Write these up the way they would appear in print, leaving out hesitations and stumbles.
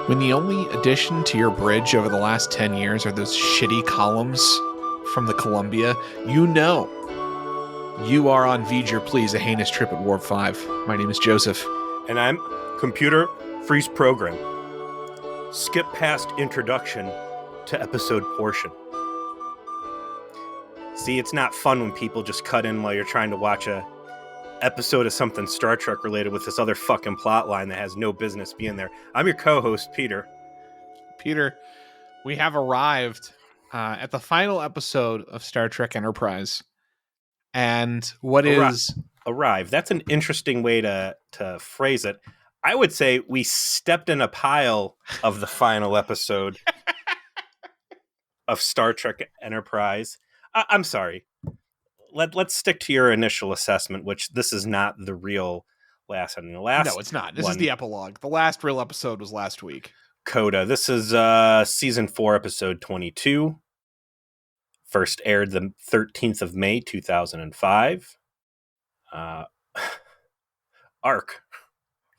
When the only addition to your bridge over the last 10 years are those shitty columns from the Columbia, you know you are on V'ger Please, a heinous trip at Warp 5. My name is Joseph. And I'm Computer Freeze Program. Skip past introduction to episode portion. See, it's not fun when people just cut in while you're trying to watch a episode of something Star Trek related with this other fucking plot line that has no business being there. I'm your co-host, Peter. Peter, we have arrived at the final episode of Star Trek Enterprise. And what is... Arrive. That's an interesting way to phrase it. I would say we stepped in a pile of the final episode of Star Trek Enterprise. I'm sorry. Let's stick to your initial assessment, which this is not the real last. I mean, No, it's not. This is the epilogue. The last real episode was last week. Coda. This is season 4, episode 22. First aired the 13th of May, 2005. Arc.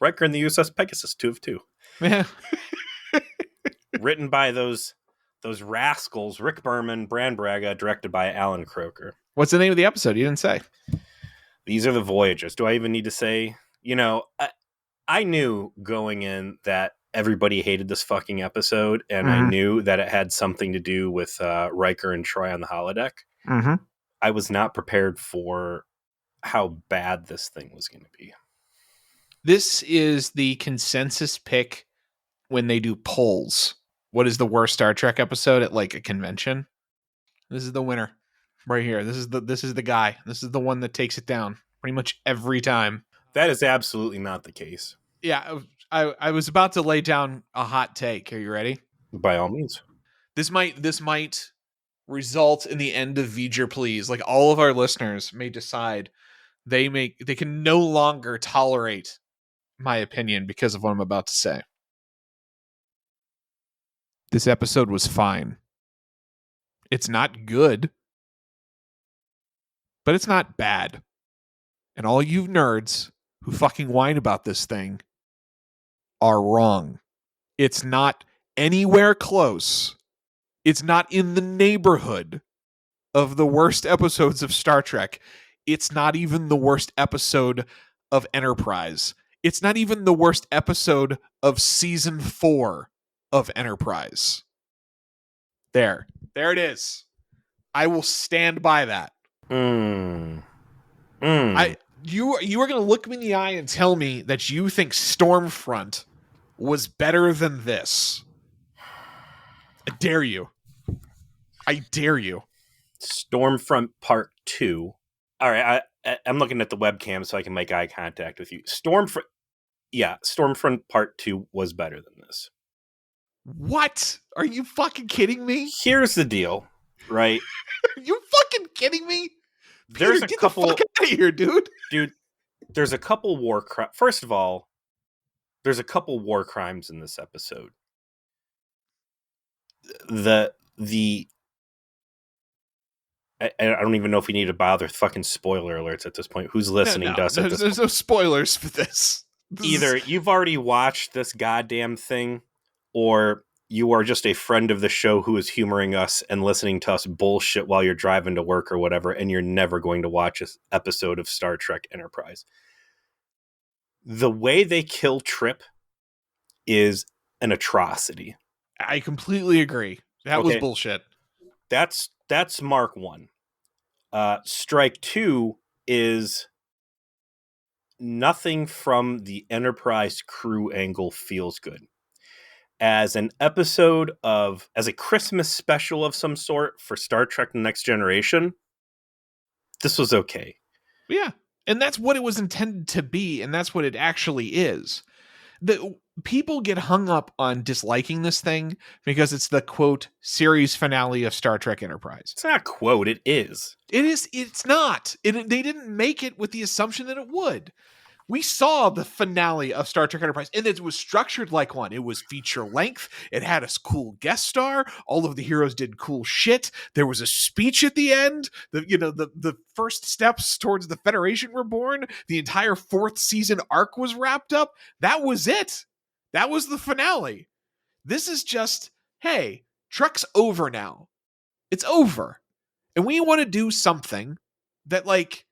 Riker and the USS Pegasus, 2 of 2. Yeah. Written by those rascals, Rick Berman, Bran Braga, directed by Alan Croker. What's the name of the episode? You didn't say. These are the Voyagers. Do I even need to say? You know, I knew going in that everybody hated this fucking episode, and I knew that it had something to do with Riker and Troy on the holodeck. Mm-hmm. I was not prepared for how bad this thing was going to be. This is the consensus pick when they do polls. What is the worst Star Trek episode at like a convention? This is the winner right here. This is the guy. This is the one that takes it down pretty much every time. That is absolutely not the case. Yeah, I was about to lay down a hot take. Are you ready? By all means. This might result in the end of V'ger Please. Like, all of our listeners may decide they can no longer tolerate my opinion because of what I'm about to say. This episode was fine. It's not good, but it's not bad. And all you nerds who fucking whine about this thing are wrong. It's not anywhere close. It's not in the neighborhood of the worst episodes of Star Trek. It's not even the worst episode of Enterprise. It's not even the worst episode of season 4 of Enterprise. There it is. I will stand by that. You are going to look me in the eye and tell me that you think Stormfront was better than this. I dare you. Stormfront Part 2. All right, I'm looking at the webcam so I can make eye contact with you. Stormfront Part 2 was better than this. What? Are you fucking kidding me? Here's the deal, right? Are you fucking kidding me? There's Peter, a get couple. the fuck out of here, dude. Dude, there's a couple war crimes. First of all, there's a couple war crimes in this episode. I don't even know if we need to bother with fucking spoiler alerts at this point. Who's listening to us at this point? There's no spoilers for this. Either you've already watched this goddamn thing, or you are just a friend of the show who is humoring us and listening to us bullshit while you're driving to work or whatever, and you're never going to watch an episode of Star Trek Enterprise. The way they kill Trip is an atrocity. I completely agree. That was bullshit. That's Mark 1. Strike 2 is nothing from the Enterprise crew angle feels good. As a Christmas special of some sort for Star Trek The Next Generation, this was okay. Yeah. And that's what it was intended to be, and that's what it actually is. The people get hung up on disliking this thing because it's the quote series finale of Star Trek Enterprise. It's not a quote, it is. It is. It's not. They didn't make it with the assumption that it would. We saw the finale of Star Trek Enterprise, and it was structured like one. It was feature length. It had a cool guest star. All of the heroes did cool shit. There was a speech at the end. The first steps towards the Federation were born. The entire 4th season arc was wrapped up. That was it. That was the finale. This is just, hey, Trek's over now. It's over. And we want to do something that like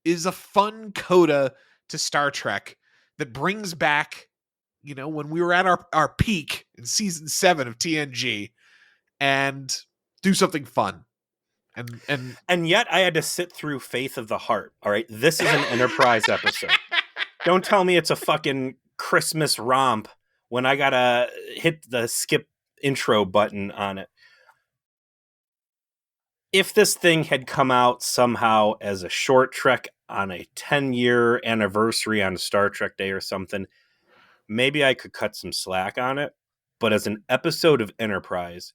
is a fun coda to Star Trek that brings back, when we were at our peak in season 7 of TNG, and do something fun. And yet I had to sit through Faith of the Heart. All right. This is an Enterprise episode. Don't tell me it's a fucking Christmas romp when I gotta hit the skip intro button on it. If this thing had come out somehow as a short trek on a 10-year anniversary on Star Trek Day or something, maybe I could cut some slack on it. But as an episode of Enterprise,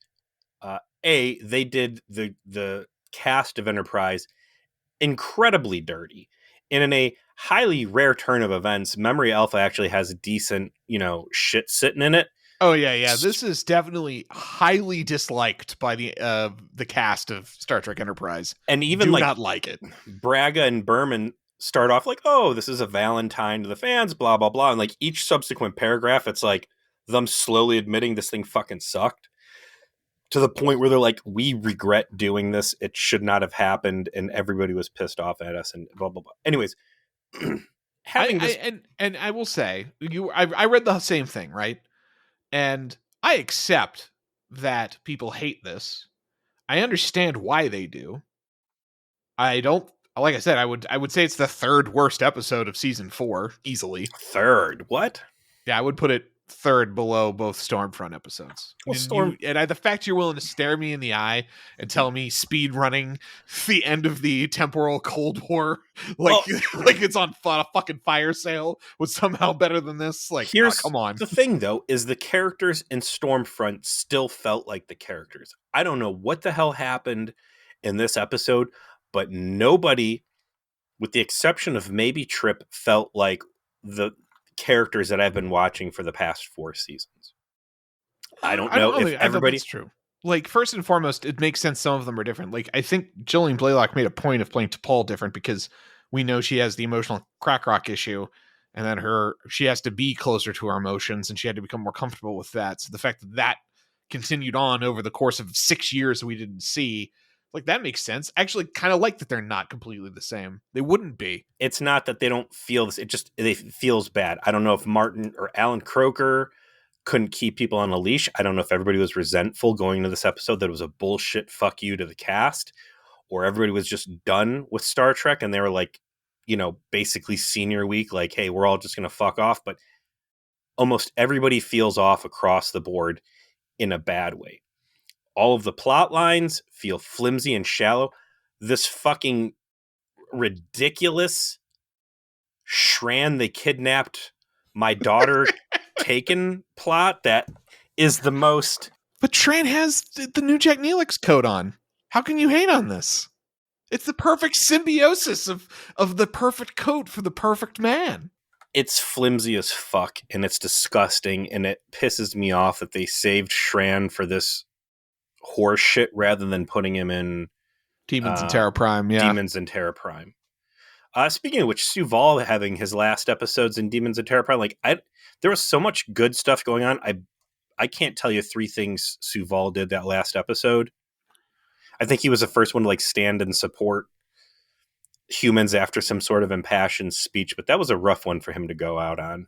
they did the cast of Enterprise incredibly dirty. And in a highly rare turn of events, Memory Alpha actually has decent, shit sitting in it. Oh yeah. This is definitely highly disliked by the cast of Star Trek Enterprise. And even do like not like it. Braga and Berman start off like, oh, this is a Valentine to the fans, blah, blah, blah. And like each subsequent paragraph, it's like them slowly admitting this thing fucking sucked, to the point where they're like, we regret doing this. It should not have happened. And everybody was pissed off at us and blah, blah, blah. Anyways, I will say, I read the same thing, right? And I accept that people hate this. I understand why they do. I don't, like I said, I would say it's the third worst episode of season 4, easily. Third? What? Yeah, I would put it third below both Stormfront episodes. Well, The fact you're willing to stare me in the eye and tell me speed running the end of the temporal Cold War, like it's on a fucking fire sale, was somehow better than this. Like, come on. The thing though is the characters in Stormfront still felt like the characters. I don't know what the hell happened in this episode, but nobody, with the exception of maybe Trip, felt like the characters that I've been watching for the past 4 seasons. I don't know if everybody's true. Like, first and foremost, it makes sense some of them are different. Like, I think Jillian Blaylock made a point of playing T'Pol different because we know she has the emotional crack rock issue, and then she has to be closer to her emotions, and she had to become more comfortable with that. So the fact that continued on over the course of 6 years we didn't see, like, that makes sense. I actually kind of like that they're not completely the same. They wouldn't be. It's not that they don't feel this. It feels bad. I don't know if Martin or Alan Croker couldn't keep people on a leash. I don't know if everybody was resentful going into this episode that it was a bullshit fuck you to the cast, or everybody was just done with Star Trek and they were like, basically senior week, like, hey, we're all just going to fuck off. But almost everybody feels off across the board in a bad way. All of the plot lines feel flimsy and shallow. This fucking ridiculous Shran, they kidnapped my daughter taken plot that is the most. But Shran has the new Jack Neelix coat on. How can you hate on this? It's the perfect symbiosis of the perfect coat for the perfect man. It's flimsy as fuck, and it's disgusting, and it pisses me off that they saved Shran for this horse shit rather than putting him in Demons and Terra Prime. Yeah, Demons and Terra Prime. Speaking of which, Suval having his last episodes in Demons and Terra Prime, like there was so much good stuff going on. I can't tell you 3 things Suval did that last episode. I think he was the first one to like stand and support humans after some sort of impassioned speech, but that was a rough one for him to go out on.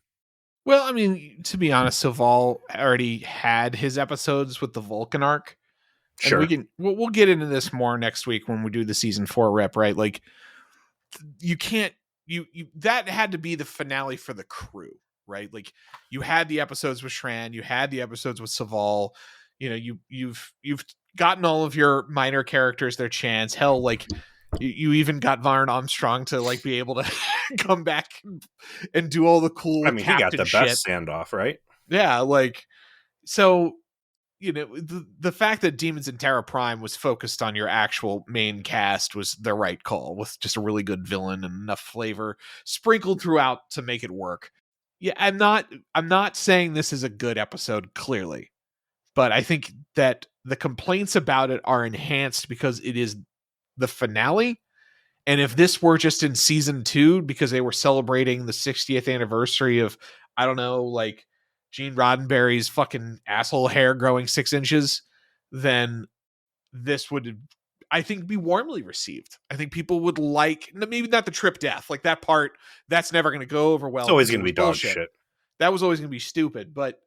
Well, I mean, to be honest, Suval already had his episodes with the Vulcan arc. Sure. And we'll get into this more next week when we do the season 4 rep, right? Like, you can't, that had to be the finale for the crew, right? Like, you had the episodes with Shran, you had the episodes with Suval, you've gotten all of your minor characters their chance. Hell, like, you even got Varn Armstrong to like be able to come back and do all the cool. I mean, he got the best standoff, right? Yeah, like, so the fact that Demons and Terra Prime was focused on your actual main cast was the right call, with just a really good villain and enough flavor sprinkled throughout to make it work. Yeah, I'm not saying this is a good episode, clearly, but I think that the complaints about it are enhanced because it is the finale. And if this were just in season 2 because they were celebrating the 60th anniversary of, I don't know, like Gene Roddenberry's fucking asshole hair growing 6 inches, then this would, I think, be warmly received. I think people would like, maybe not the trip death, like that part, that's never going to go over well. It's always because it going to was be dog bullshit. shit. That was always going to be stupid. But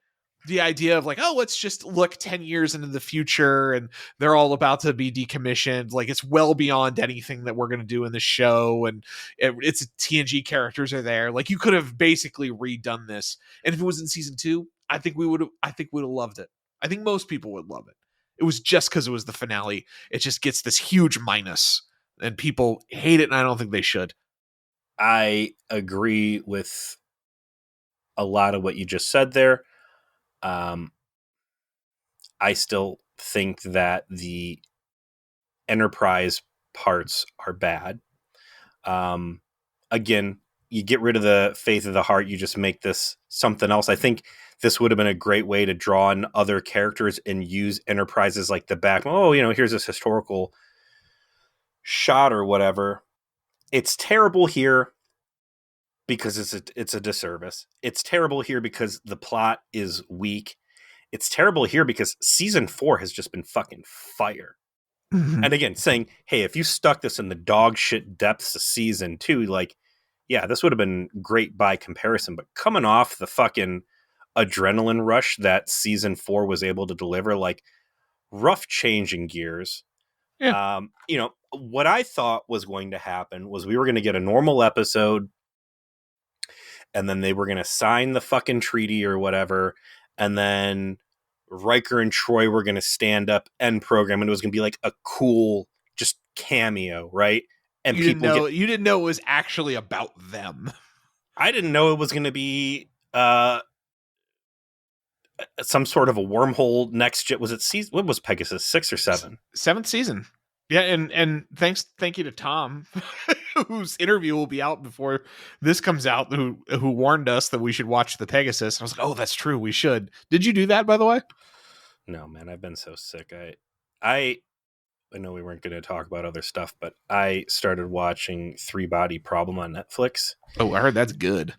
the idea of like, oh, let's just look 10 years into the future and they're all about to be decommissioned. Like, it's well beyond anything that we're going to do in the show. And it's TNG characters are there. Like, you could have basically redone this. And if it was in season 2, I think we would have loved it. I think most people would love it. It was just because it was the finale. It just gets this huge minus and people hate it. And I don't think they should. I agree with a lot of what you just said there. I still think that the Enterprise parts are bad. Again, you get rid of the faith of the heart, you just make this something else. I think this would have been a great way to draw in other characters and use Enterprises like the back. Oh, here's this historical shot or whatever. It's terrible here because it's a disservice. It's terrible here because the plot is weak. It's terrible here because season 4 has just been fucking fire. Mm-hmm. And again, saying, hey, if you stuck this in the dog shit depths of season 2, like, yeah, this would have been great by comparison. But coming off the fucking adrenaline rush that season 4 was able to deliver, like, rough change in gears. Yeah. What I thought was going to happen was we were going to get a normal episode and then they were going to sign the fucking treaty or whatever. And then Riker and Troy were going to stand up end program and it was going to be like a cool just cameo, right? And you didn't know it was actually about them. I didn't know it was going to be some sort of a wormhole next gen. Was it season? What was Pegasus, 6 or 7? 7th season. Yeah, and thank you to Tom, whose interview will be out before this comes out, who warned us that we should watch the Pegasus. And I was like, oh, that's true, we should. Did you do that, by the way? No, man, I've been so sick. I know we weren't going to talk about other stuff, but I started watching Three Body Problem on Netflix. Oh, I heard that's good.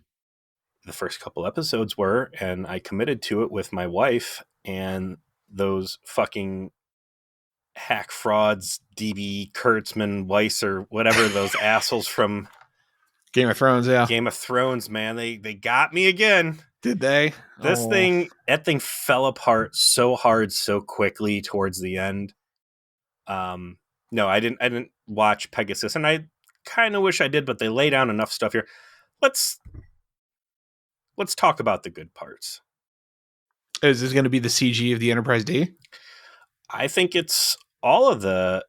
The first couple episodes were, and I committed to it with my wife, and those fucking hack frauds, DB Kurtzman, Weiss, or whatever, those assholes from Game of Thrones, yeah. Game of Thrones, man, they got me again. Did they? That thing fell apart so hard so quickly towards the end. No, I didn't watch Pegasus, and I kind of wish I did, but they lay down enough stuff here. Let's talk about the good parts. Is this going to be the CG of the Enterprise D? I think it's all of the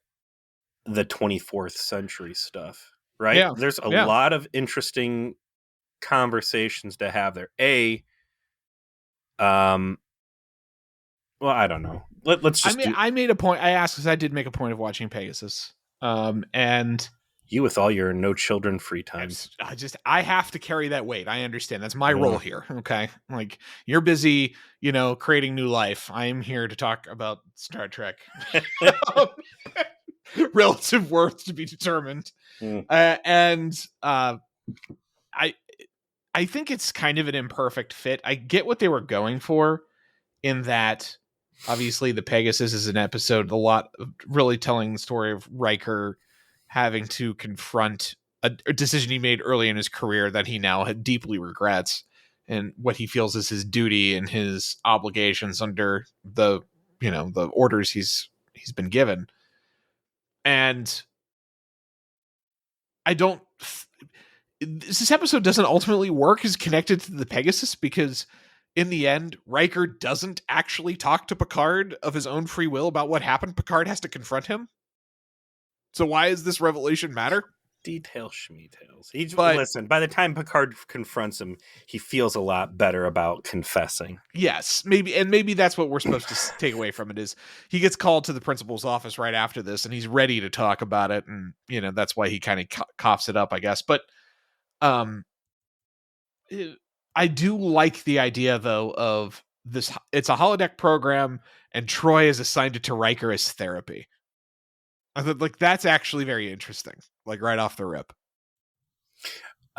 24th century stuff, right? Yeah. There's a lot of interesting conversations to have there. Well, I don't know. Let's just. I made a point. I asked because I did make a point of watching Pegasus. And you with all your no children free time. I have to carry that weight. I understand. That's my role here. Okay. Like, you're busy, creating new life. I am here to talk about Star Trek. Relative worth to be determined. I think it's kind of an imperfect fit. I get what they were going for in that obviously the Pegasus is an episode, a lot of really telling the story of Riker having to confront a decision he made early in his career that he now deeply regrets, and what he feels is his duty and his obligations under the orders he's been given. And this episode doesn't ultimately work as connected to the Pegasus because in the end, Riker doesn't actually talk to Picard of his own free will about what happened. Picard has to confront him. So why does this revelation matter? Detail schmetails. Listen, by the time Picard confronts him, he feels a lot better about confessing. Yes, maybe that's what we're supposed to take away from it is he gets called to the principal's office right after this and he's ready to talk about it, and that's why he kind of coughs it up, I guess. But I do like the idea though of this. It's a holodeck program and Troy is assigned to Riker as therapy. I thought, like, that's actually very interesting, like right off the rip.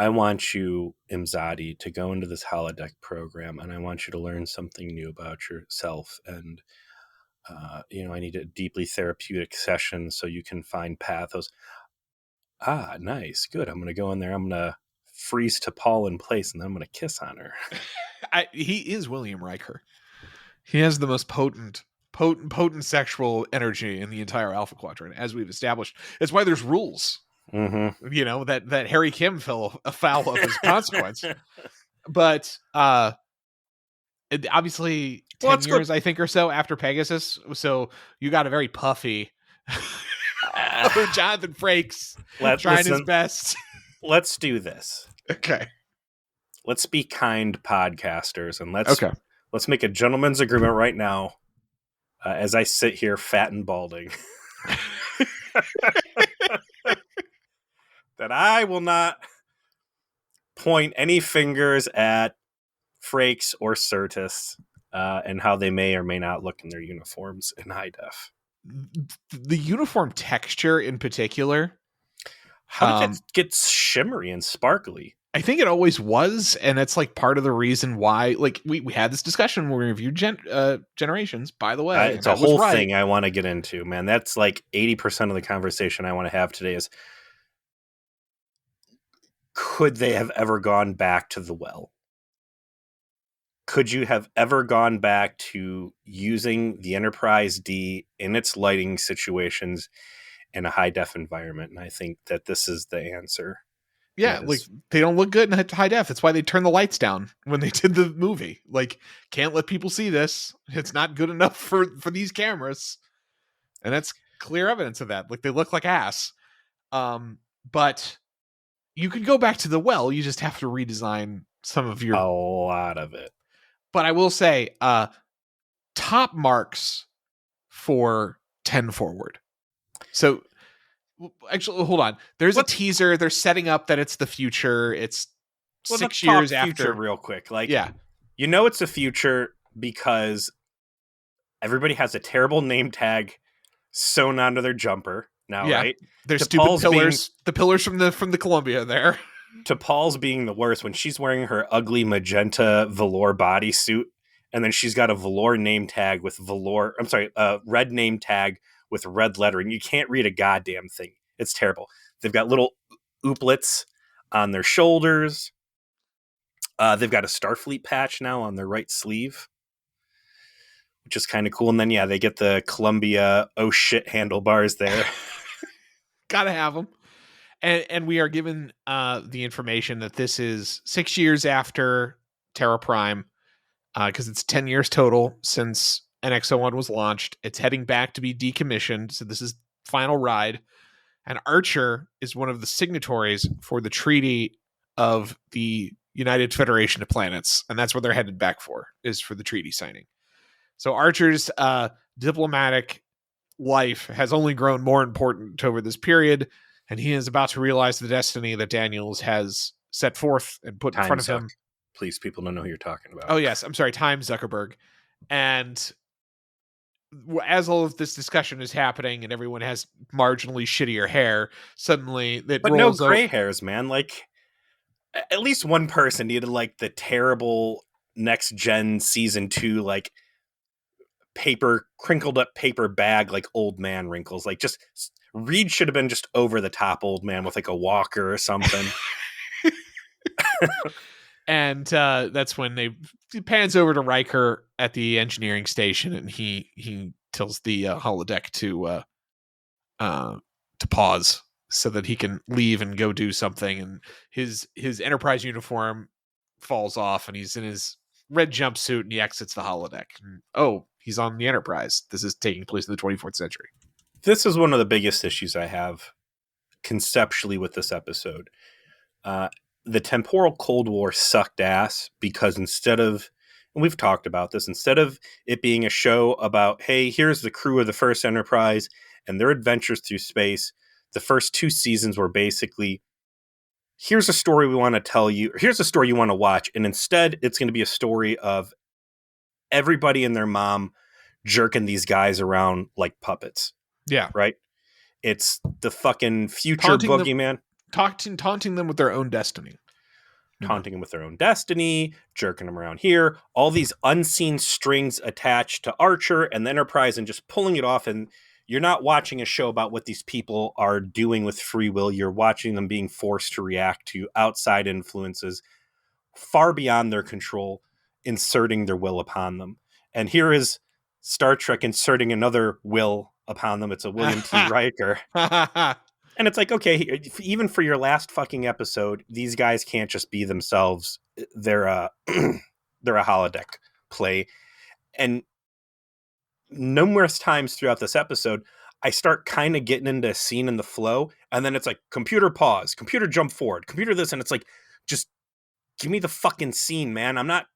I want you, Imzadi, to go into this holodeck program, and I want you to learn something new about yourself. And, I need a deeply therapeutic session so you can find pathos. Ah, nice. Good. I'm going to go in there. I'm going to freeze T'Pol in place, and then I'm going to kiss on her. He is William Riker. He has the most potent sexual energy in the entire Alpha Quadrant, as we've established. It's why there's rules. Mm-hmm. That Harry Kim fell afoul of as a consequence. But obviously 10 years, I think, or so after Pegasus. So you got a very puffy Jonathan Frakes trying his best. Let's do this. Okay. Let's be kind podcasters, and let's make a gentleman's agreement right now as I sit here fat and balding. That I will not point any fingers at Frakes or Sirtis and how they may or may not look in their uniforms in high def. The uniform texture in particular. How did it get shimmery and sparkly? I think it always was, and it's like part of the reason why. Like we had this discussion when we reviewed Generations. By the way, it's a whole thing I want to get into, man. That's like 80% of the conversation I want to have today is, could they have ever gone back to the well? Could you have ever gone back to using the Enterprise D in its lighting situations in a high-def environment? And I think that this is the answer. Yeah, like they don't look good in high def. That's why they turned the lights down when they did the movie. Like, can't let people see this. It's not good enough for these cameras. And that's clear evidence of that. Like, they look like ass. But you could go back to the well. You just have to redesign some of your... A lot of it. But I will say, top marks for 10 forward. So... Actually, hold on. There's a teaser. They're setting up that it's the future. It's 6 years after. Real quick. Like, yeah. It's the future because everybody has a terrible name tag sewn onto their jumper now, right? There's stupid pillars. The pillars from the Columbia there. T'Pol's being the worst when she's wearing her ugly magenta velour bodysuit, and then she's got a velour name tag with red name tag with red lettering. You can't read a goddamn thing. It's terrible. They've got little ooplets on their shoulders. They've got a Starfleet patch now on their right sleeve, which is kind of cool. And then, they get the Columbia oh shit handlebars there. Gotta have them. And we are given the information that this is 6 years after Terra Prime, because it's 10 years total since NX-01 was launched. It's heading back to be decommissioned, so this is final ride. And Archer is one of the signatories for the Treaty of the United Federation of Planets, and that's what they're headed back for, is for the treaty signing. So Archer's diplomatic life has only grown more important over this period, and he is about to realize the destiny that Daniels has set forth and put in front of him. Please, people don't know who you're talking about. Oh, yes. I'm sorry. Time Zuckerberg. And as all of this discussion is happening and everyone has marginally shittier hair, suddenly it but rolls no gray hairs, man. Like, at least one person needed like the terrible Next Gen season 2 like crinkled up paper bag, like old man wrinkles. Like, just Reed should have been just over the top old man with like a walker or something. And that's when they pans over to Riker at the engineering station, and he tells the holodeck to pause so that he can leave and go do something. And his Enterprise uniform falls off, and he's in his red jumpsuit, and he exits the holodeck. And, he's on the Enterprise. This is taking place in the 24th century. This is one of the biggest issues I have conceptually with this episode. The temporal Cold War sucked ass because instead of, and we've talked about this, instead of it being a show about, hey, here's the crew of the first Enterprise and their adventures through space, the first 2 seasons were basically, here's a story we want to tell you, or here's a story you want to watch, and instead it's going to be a story of everybody and their mom jerking these guys around like puppets. Yeah. Right? It's the fucking future boogeyman. Taunting them with their own destiny. taunting them with their own destiny, jerking them around here, all these unseen strings attached to Archer and the Enterprise and just pulling it off. And you're not watching a show about what these people are doing with free will. You're watching them being forced to react to outside influences far beyond their control, inserting their will upon them. And here is Star Trek inserting another will upon them. It's a William T. Riker. And it's like, okay, even for your last fucking episode, these guys can't just be themselves. They're a they're a holodeck play. And numerous times throughout this episode, I start kind of getting into a scene in the flow, and then it's like computer pause, computer jump forward, computer this, and it's like, just give me the fucking scene, man. I'm not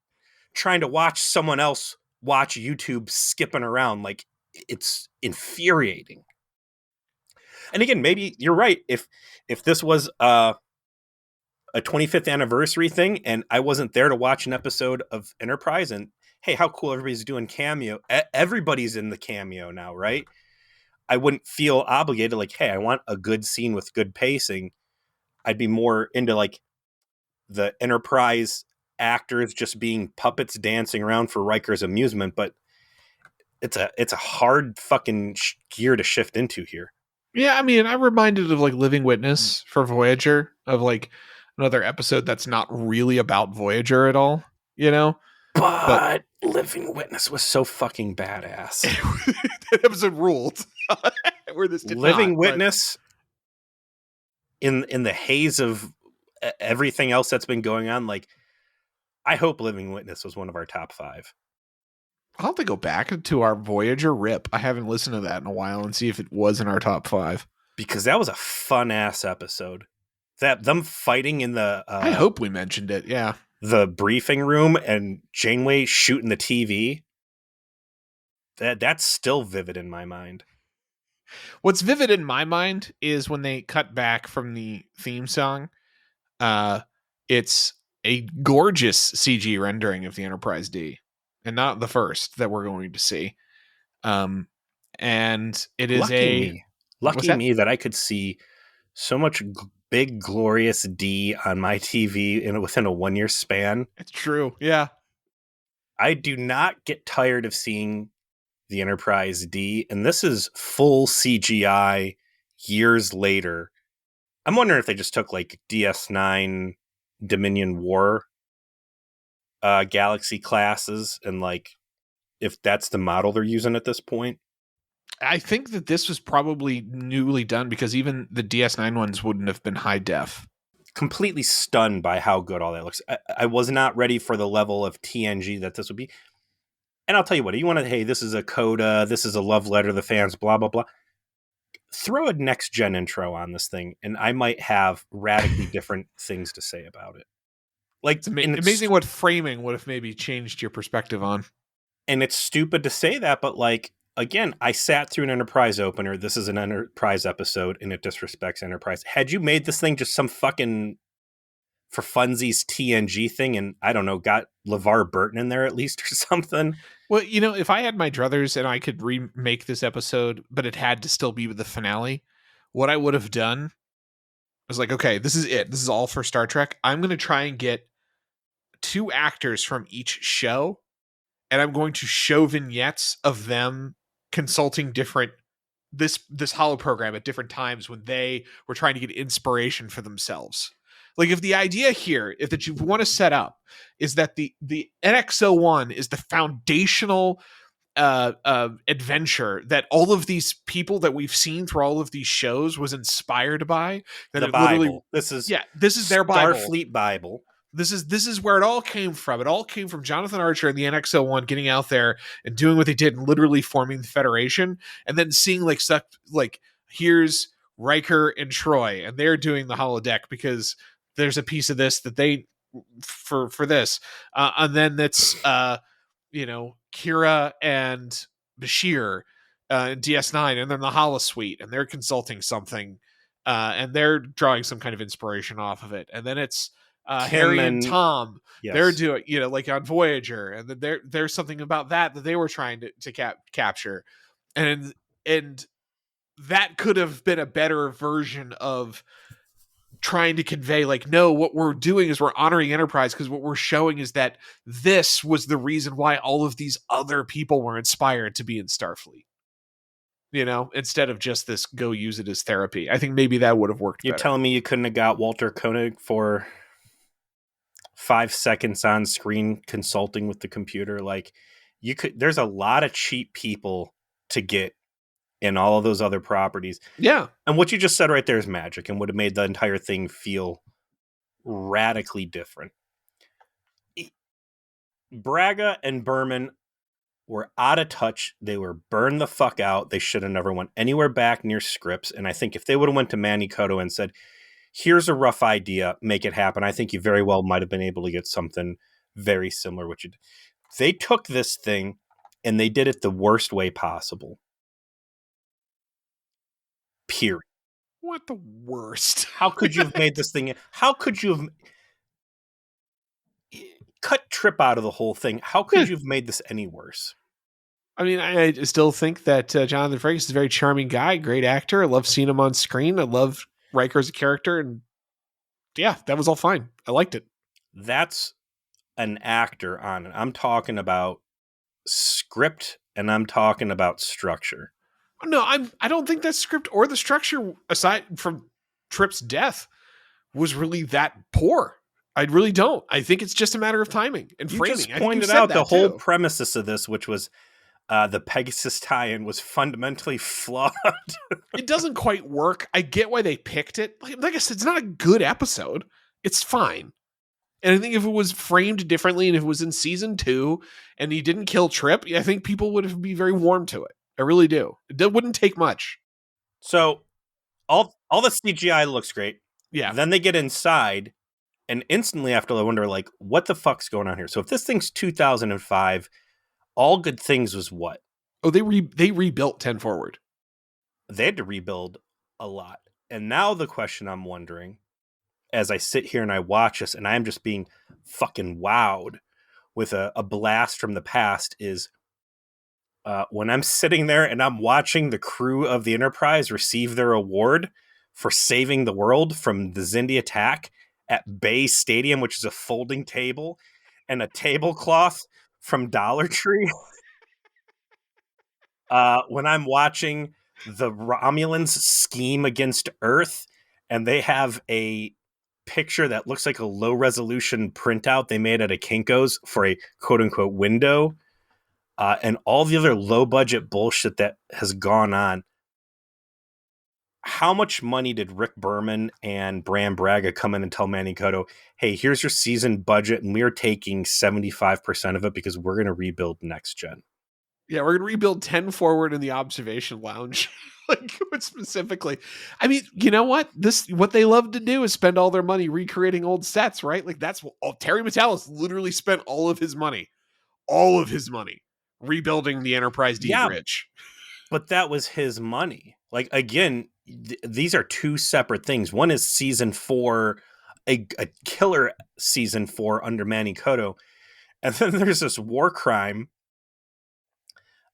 trying to watch someone else watch YouTube skipping around. Like, it's infuriating. And again, maybe you're right. If this was a 25th anniversary thing and I wasn't there to watch an episode of Enterprise, and hey, how cool everybody's doing cameo. Everybody's in the cameo now, right? I wouldn't feel obligated, like, hey, I want a good scene with good pacing. I'd be more into like the Enterprise actors just being puppets dancing around for Riker's amusement, but it's a hard fucking gear to shift into here. Yeah, I mean, I'm reminded of like Living Witness for Voyager, of like another episode that's not really about Voyager at all, you know? But Living Witness was so fucking badass. That episode ruled. Where this did Living not, Witness, in the haze of everything else that's been going on, like, I hope Living Witness was one of our top 5. I'll have to go back to our Voyager rip. I haven't listened to that in a while and see if it was in our top 5. Because that was a fun ass episode. That them fighting in the I hope we mentioned it, yeah. The briefing room and Janeway shooting the TV. That's still vivid in my mind. What's vivid in my mind is when they cut back from the theme song. It's a gorgeous CG rendering of the Enterprise D, and not the first that we're going to see. And it is lucky me that I could see so much big glorious D on my TV within a 1 year span. It's true, yeah. I do not get tired of seeing the Enterprise D, and this is full CGI years later. I'm wondering if they just took like DS9 Dominion War Galaxy classes, and like if that's the model they're using at this point. I think that this was probably newly done because even the DS9 ones wouldn't have been high def. Completely stunned by how good all that looks. I was not ready for the level of TNG that this would be. And I'll tell you what, you want to, hey, this is a coda, this is a love letter to the fans, blah, blah, blah. Throw a next gen intro on this thing, and I might have radically different things to say about it. Like, it's amazing what framing would have maybe changed your perspective on. And it's stupid to say that, but like, again, I sat through an Enterprise opener. This is an Enterprise episode, and it disrespects Enterprise. Had you made this thing just some fucking for funsies TNG thing, and I don't know, got LeVar Burton in there at least or something. Well, you know, if I had my druthers and I could remake this episode, but it had to still be with the finale, what I would have done was like, okay, this is it. This is all for Star Trek. I'm going to try and get 2 actors from each show, and I'm going to show vignettes of them consulting different this holo program at different times when they were trying to get inspiration for themselves. Like, if the idea here, if that you want to set up, is that the NX-01 is the foundational adventure that all of these people that we've seen through all of these shows was inspired by. That the Bible. This is their Bible. Starfleet Bible. This is where it all came from. It all came from Jonathan Archer and the NX-01 getting out there and doing what they did and literally forming the Federation, and then seeing like stuff like, here's Riker and Troy, and they're doing the holodeck because there's a piece of this that they for this, and then that's Kira and Bashir in DS9, and then the holosuite, and they're consulting something, and they're drawing some kind of inspiration off of it, and then it's Harry and Tom. Yes. They're doing, like on Voyager, and then there's something about that they were trying to capture, and that could have been a better version of trying to convey like, no, what we're doing is we're honoring Enterprise because what we're showing is that this was the reason why all of these other people were inspired to be in Starfleet. Instead of just this go use it as therapy. I think maybe that would have worked You're better. telling me you couldn't have got Walter Koenig for 5 seconds on screen consulting with the computer? Like, you could. There's a lot of cheap people to get in all of those other properties. Yeah. And what you just said right there is magic and would have made the entire thing feel radically different. Braga and Berman were out of touch. They were burned the fuck out. They should have never went anywhere back near scripts. And I think if they would have went to Manny Coto and said, here's a rough idea, make it happen, I think you very well might have been able to get something very similar. They took this thing and they did it the worst way possible. Period. What the worst? How could you have made this thing? How could you have cut Trip out of the whole thing? How could you have made this any worse? I mean, I still think that Jonathan Frakes is a very charming guy, great actor. I love seeing him on screen. I love Riker as a character. And yeah, that was all fine. I liked it. That's an actor on it. I'm talking about script and I'm talking about structure. No, I don't think that script or the structure, aside from Trip's death, was really that poor. I really don't. I think it's just a matter of timing and framing. You just pointed out the whole premises of this, which was the Pegasus tie-in was fundamentally flawed. It doesn't quite work. I get why they picked it. Like I said, it's not a good episode. It's fine. And I think if it was framed differently and if it was in season 2 and he didn't kill Trip, I think people would be very warm to it. I really do. It wouldn't take much. So all the CGI looks great. Yeah. Then they get inside and instantly after I wonder, like, what the fuck's going on here? So if this thing's 2005, All Good Things was what? Oh, they rebuilt 10 Forward. They had to rebuild a lot. And now the question I'm wondering, as I sit here and I watch this and I'm just being fucking wowed with a blast from the past, is when I'm sitting there and I'm watching the crew of the Enterprise receive their award for saving the world from the Xindi attack at Bay Stadium, which is a folding table and a tablecloth from Dollar Tree. When I'm watching the Romulans scheme against Earth and they have a picture that looks like a low resolution printout they made at a Kinko's for a quote unquote window, and all the other low budget bullshit that has gone on. How much money did Rick Berman and Bram Braga come in and tell Manny Coto, hey, here's your season budget and we're taking 75% of it because we're going to rebuild Next Gen? Yeah, we're going to rebuild 10 Forward in the observation lounge. Like, specifically. I mean, you know what? What they love to do is spend all their money recreating old sets, right? Like, that's what Terry Matalas literally spent all of his money rebuilding the Enterprise D Bridge. But that was his money. Like, again, these are two separate things. One is season 4, a killer season 4 under Manny Coto. And then there's this war crime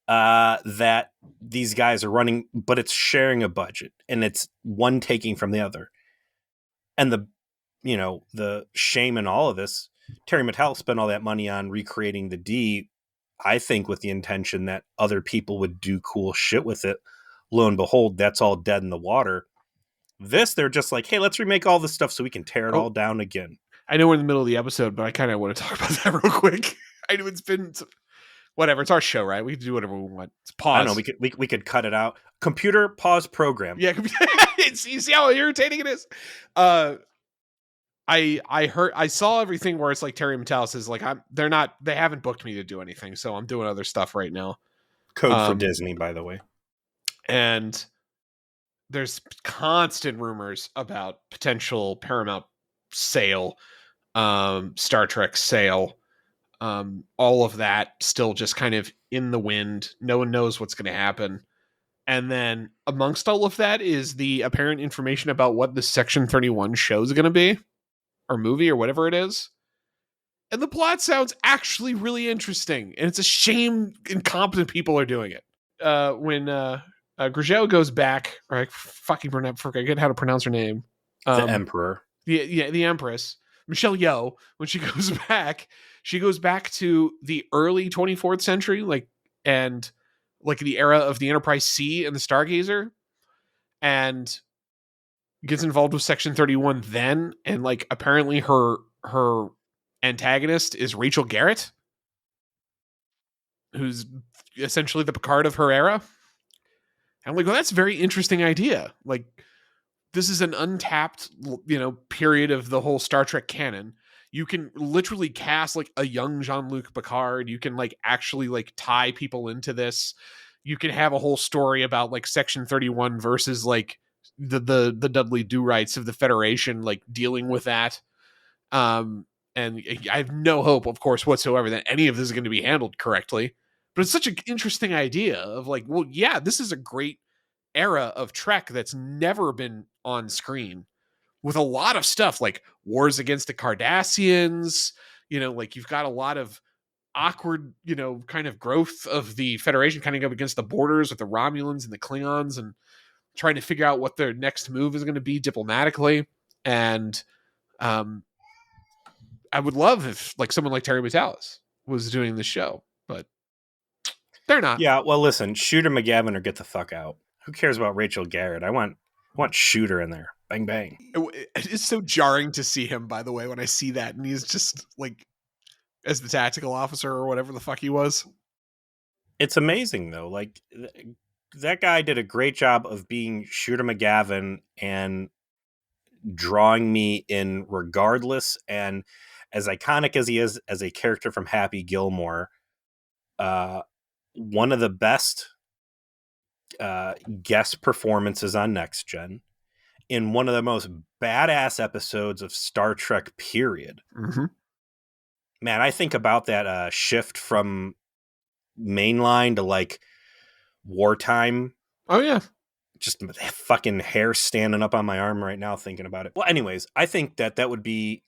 that these guys are running, but it's sharing a budget and it's one taking from the other. And the shame in all of this, Terry Matalas spent all that money on recreating the D, I think with the intention that other people would do cool shit with it. Lo and behold, that's all dead in the water. This, they're just like, hey, let's remake all this stuff so we can tear it all down again. I know we're in the middle of the episode, but I kind of want to talk about that real quick. I know it's been whatever. It's our show, right? We can do whatever we want. It's pause. I don't know. We could cut it out. Computer pause program. Yeah. You see how irritating it is? I saw everything where it's like Terry Matalas is like, they haven't booked me to do anything. So I'm doing other stuff right now. Code for Disney, by the way. And there's constant rumors about potential Paramount sale, Star Trek sale, all of that still just kind of in the wind. No one knows what's going to happen. And then amongst all of that is the apparent information about what the Section 31 show is going to be, or movie, or whatever it is. And the plot sounds actually really interesting. And it's a shame incompetent people are doing it. When Gurgel goes back, or I fucking forget how to pronounce her name. The Emperor. The Empress, Michelle Yeoh, when she goes back to the early 24th century, and the era of the Enterprise C and the Stargazer, and gets involved with Section 31 then, and apparently her antagonist is Rachel Garrett, who's essentially the Picard of her era. I'm like, well, that's a very interesting idea. This is an untapped, period of the whole Star Trek canon. You can literally cast a young Jean-Luc Picard. You can actually tie people into this. You can have a whole story about Section 31 versus the Dudley Do-Rights of the Federation, dealing with that. And I have no hope, of course, whatsoever that any of this is going to be handled correctly. But it's such an interesting idea of well, yeah, this is a great era of Trek that's never been on screen, with a lot of stuff like wars against the Cardassians. You've got a lot of awkward, kind of growth of the Federation coming up against the borders with the Romulans and the Klingons, and trying to figure out what their next move is going to be diplomatically. And I would love if someone like Terry Matalas was doing the show, but they're not. Yeah, well, listen, Shooter McGavin or get the fuck out. Who cares about Rachel Garrett? I want Shooter in there. Bang, bang. It's so jarring to see him, by the way, when I see that, and he's just as the tactical officer or whatever the fuck he was. It's amazing though. That guy did a great job of being Shooter McGavin and drawing me in regardless. And as iconic as he is as a character from Happy Gilmore, one of the best guest performances on Next Gen, in one of the most badass episodes of Star Trek, period. Mm-hmm. Man, I think about that shift from mainline to wartime. Oh, yeah. Just fucking hair standing up on my arm right now thinking about it. Well, anyways, I think that would be...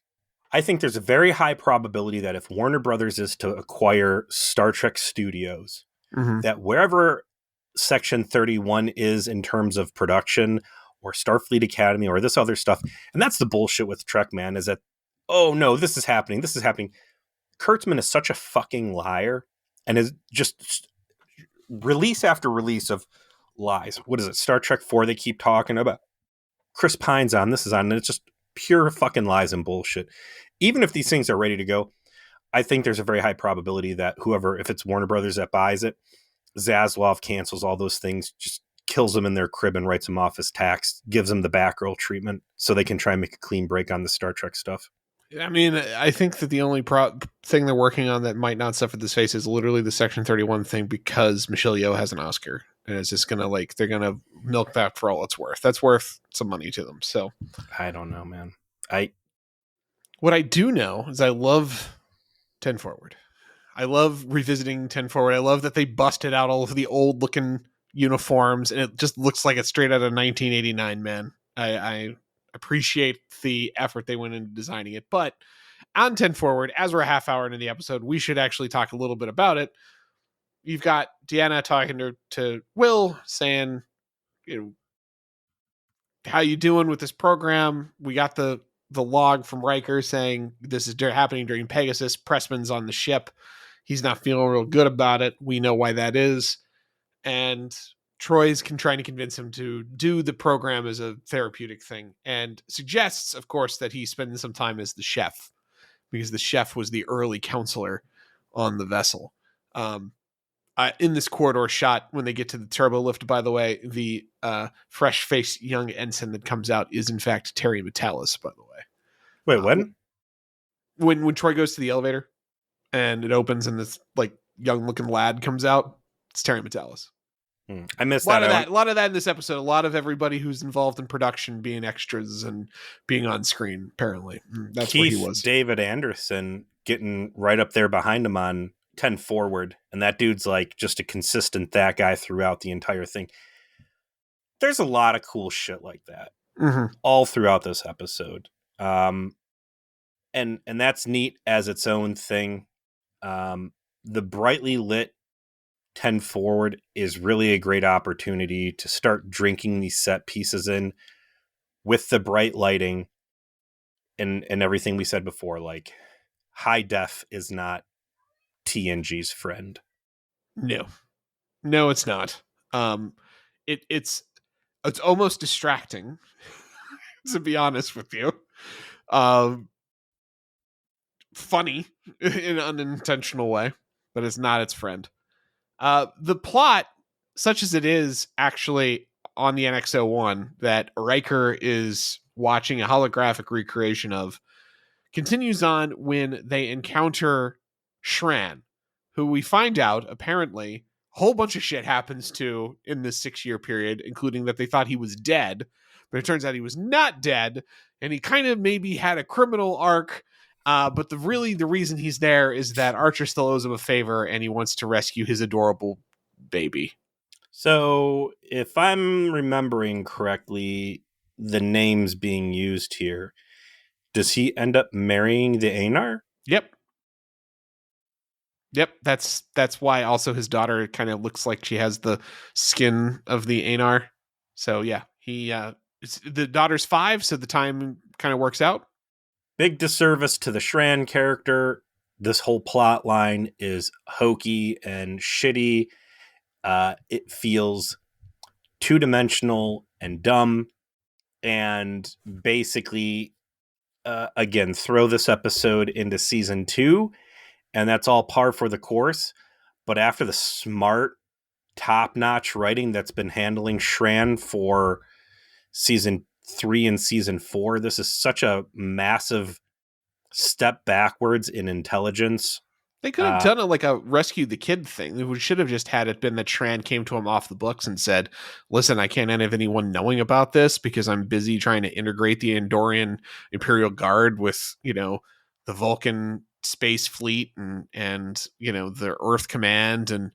I think there's a very high probability that if Warner Brothers is to acquire Star Trek Studios, that wherever Section 31 is in terms of production, or Starfleet Academy, or this other stuff, and that's the bullshit with Trek, man, is that, oh no, this is happening. Kurtzman is such a fucking liar, and is just release after release of lies. What is it? Star Trek 4, they keep talking about Chris Pine's on, this is on, and it's just pure fucking lies and bullshit. Even if these things are ready to go, I think there's a very high probability that whoever, if it's Warner Brothers that buys it, Zaslav cancels all those things, just kills them in their crib and writes them off as tax, gives them the Batgirl treatment so they can try and make a clean break on the Star Trek stuff. I mean, I think that the only thing they're working on that might not suffer this face is literally the Section 31 thing, because Michelle Yeoh has an Oscar, and it's just gonna they're gonna milk that for all it's worth. That's worth some money to them. So I don't know, man. What I do know is I love 10 Forward. I love revisiting 10 Forward. I love that they busted out all of the old looking uniforms, and it just looks like it's straight out of 1989, man. I appreciate the effort they went into designing it. But on 10 Forward, as we're a half hour into the episode, we should actually talk a little bit about it. You've got Deanna talking to Will, saying, how you doing with this program? We got the log from Riker saying this is happening during Pegasus. Pressman's on the ship. He's not feeling real good about it. We know why that is. And Troy's trying to convince him to do the program as a therapeutic thing, and suggests, of course, that he spend some time as the chef, because the chef was the early counselor on the vessel. In this corridor shot, when they get to the turbo lift, by the way, the fresh-faced young ensign that comes out is, in fact, Terry Matalas, by the way. Wait, when? When Troy goes to the elevator and it opens and this young-looking lad comes out, it's Terry Matalas. I missed that. A lot of that in this episode. A lot of everybody who's involved in production being extras and being on screen, apparently. That's where he was. David Anderson getting right up there behind him on 10 Forward, and that dude's just a consistent that guy throughout the entire thing. There's a lot of cool shit like that all throughout this episode. And that's neat as its own thing. The brightly lit 10 Forward is really a great opportunity to start drinking these set pieces in with the bright lighting and everything we said before, like high def is not TNG's friend. No, it's not. It's almost distracting, to be honest with you. Um, Funny in an unintentional way, but it's not its friend. The plot, such as it is, actually on the NX-01 that Riker is watching a holographic recreation of, continues on when they encounter Shran, who we find out apparently a whole bunch of shit happens to in this 6-year period, including that they thought he was dead, but it turns out he was not dead, and he kind of maybe had a criminal arc. But the reason he's there is that Archer still owes him a favor, and he wants to rescue his adorable baby. So, if I'm remembering correctly, the names being used here, does he end up marrying the Anar? Yep, that's why also his daughter kind of looks like she has the skin of the Anar. So yeah, the daughter's 5, so the time kind of works out. Big disservice to the Shran character. This whole plot line is hokey and shitty. It feels two-dimensional and dumb, and basically, again, throw this episode into season 2, and that's all par for the course. But after the smart, top-notch writing that's been handling Shran for season 3 and season 4, this is such a massive step backwards in intelligence. They could have done a rescue the kid thing. We should have just had it been that Shran came to him off the books and said, listen, I can't have anyone knowing about this because I'm busy trying to integrate the Andorian Imperial Guard with, the Vulcan space fleet and the Earth Command. And,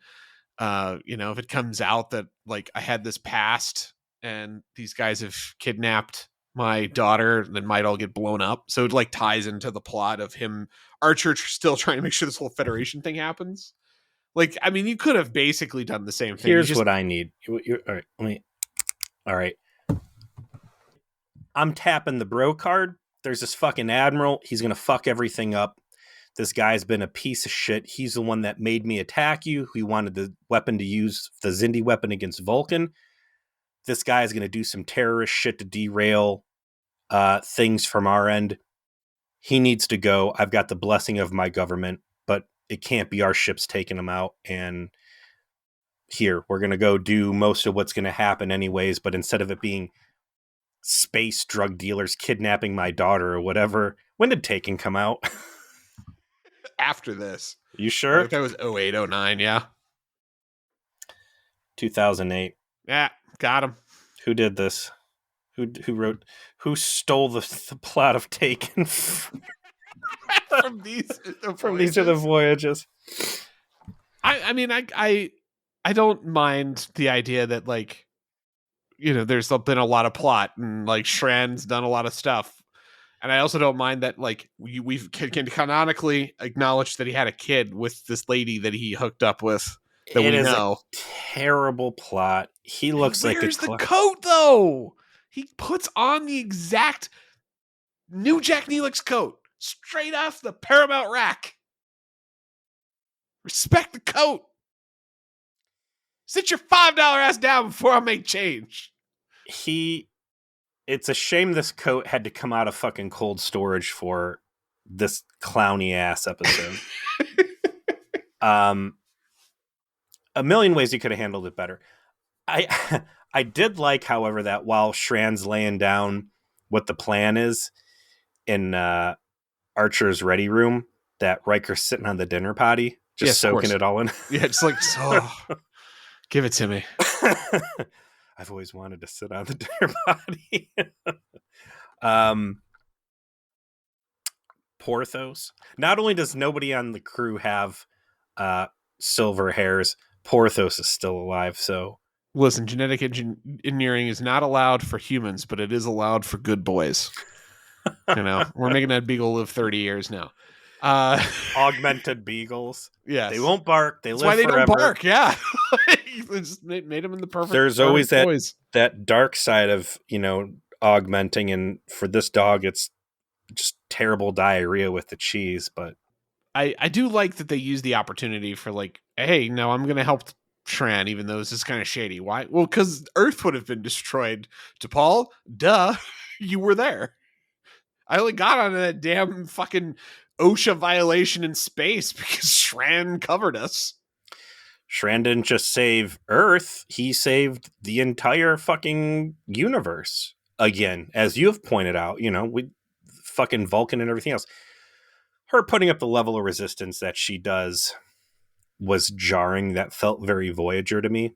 if it comes out that like I had this past and these guys have kidnapped my daughter, then might all get blown up. So it like ties into the plot of him, Archer, still trying to make sure this whole Federation thing happens. Like, I mean, you could have basically done the same thing. Here's what I need. All right, all right. I'm tapping the bro card. There's this fucking admiral. He's gonna fuck everything up. This guy's been a piece of shit. He's the one that made me attack you. He wanted the weapon to use the Xindi weapon against Vulcan. This guy is gonna do some terrorist shit to derail things from our end. He needs to go. I've got the blessing of my government, but it can't be our ships taking him out. And here, we're going to go do most of what's going to happen anyways. But instead of it being space drug dealers kidnapping my daughter or whatever, when did Taken come out? After this. You sure? I think that was 08, 09, yeah. 2008. Yeah, got him. Who did this? Who stole the plot of Taken from these are the voyages? I mean, I don't mind the idea that like, there's been a lot of plot and like Shran's done a lot of stuff, and I also don't mind that like we've can canonically acknowledge that he had a kid with this lady that he hooked up with. That it we is know. A terrible plot. He looks like where's the coat though? He puts on the exact new Jack Neelix coat, straight off the Paramount rack. Respect the coat. Sit your $5 ass down before I make change. It's a shame this coat had to come out of fucking cold storage for this clowny ass episode. A million ways you could have handled it better. I did like, however, that while Shran's laying down what the plan is in Archer's ready room, that Riker's sitting on the dinner potty, just soaking it all in. Yeah, it's like, give it to me. I've always wanted to sit on the dinner potty. Porthos. Not only does nobody on the crew have silver hairs, Porthos is still alive, so... Listen, genetic engineering is not allowed for humans, but it is allowed for good boys. We're making that beagle live 30 years now. Augmented beagles. Yes. They won't bark. That's why they forever. don't bark, yeah. Just made them in the perfect... There's always that dark side of, augmenting, and for this dog, it's just terrible diarrhea with the cheese. But I do like that they use the opportunity for like, hey, no, I'm gonna help Shran, even though this is kind of shady. Why? Well, because Earth would have been destroyed. To Paul, duh, you were there. I only got on that damn fucking OSHA violation in space because Shran covered us. Shran didn't just save Earth, he saved the entire fucking universe. Again, as you've pointed out, with fucking Vulcan and everything else. Her putting up the level of resistance that she does was jarring. That felt very Voyager to me.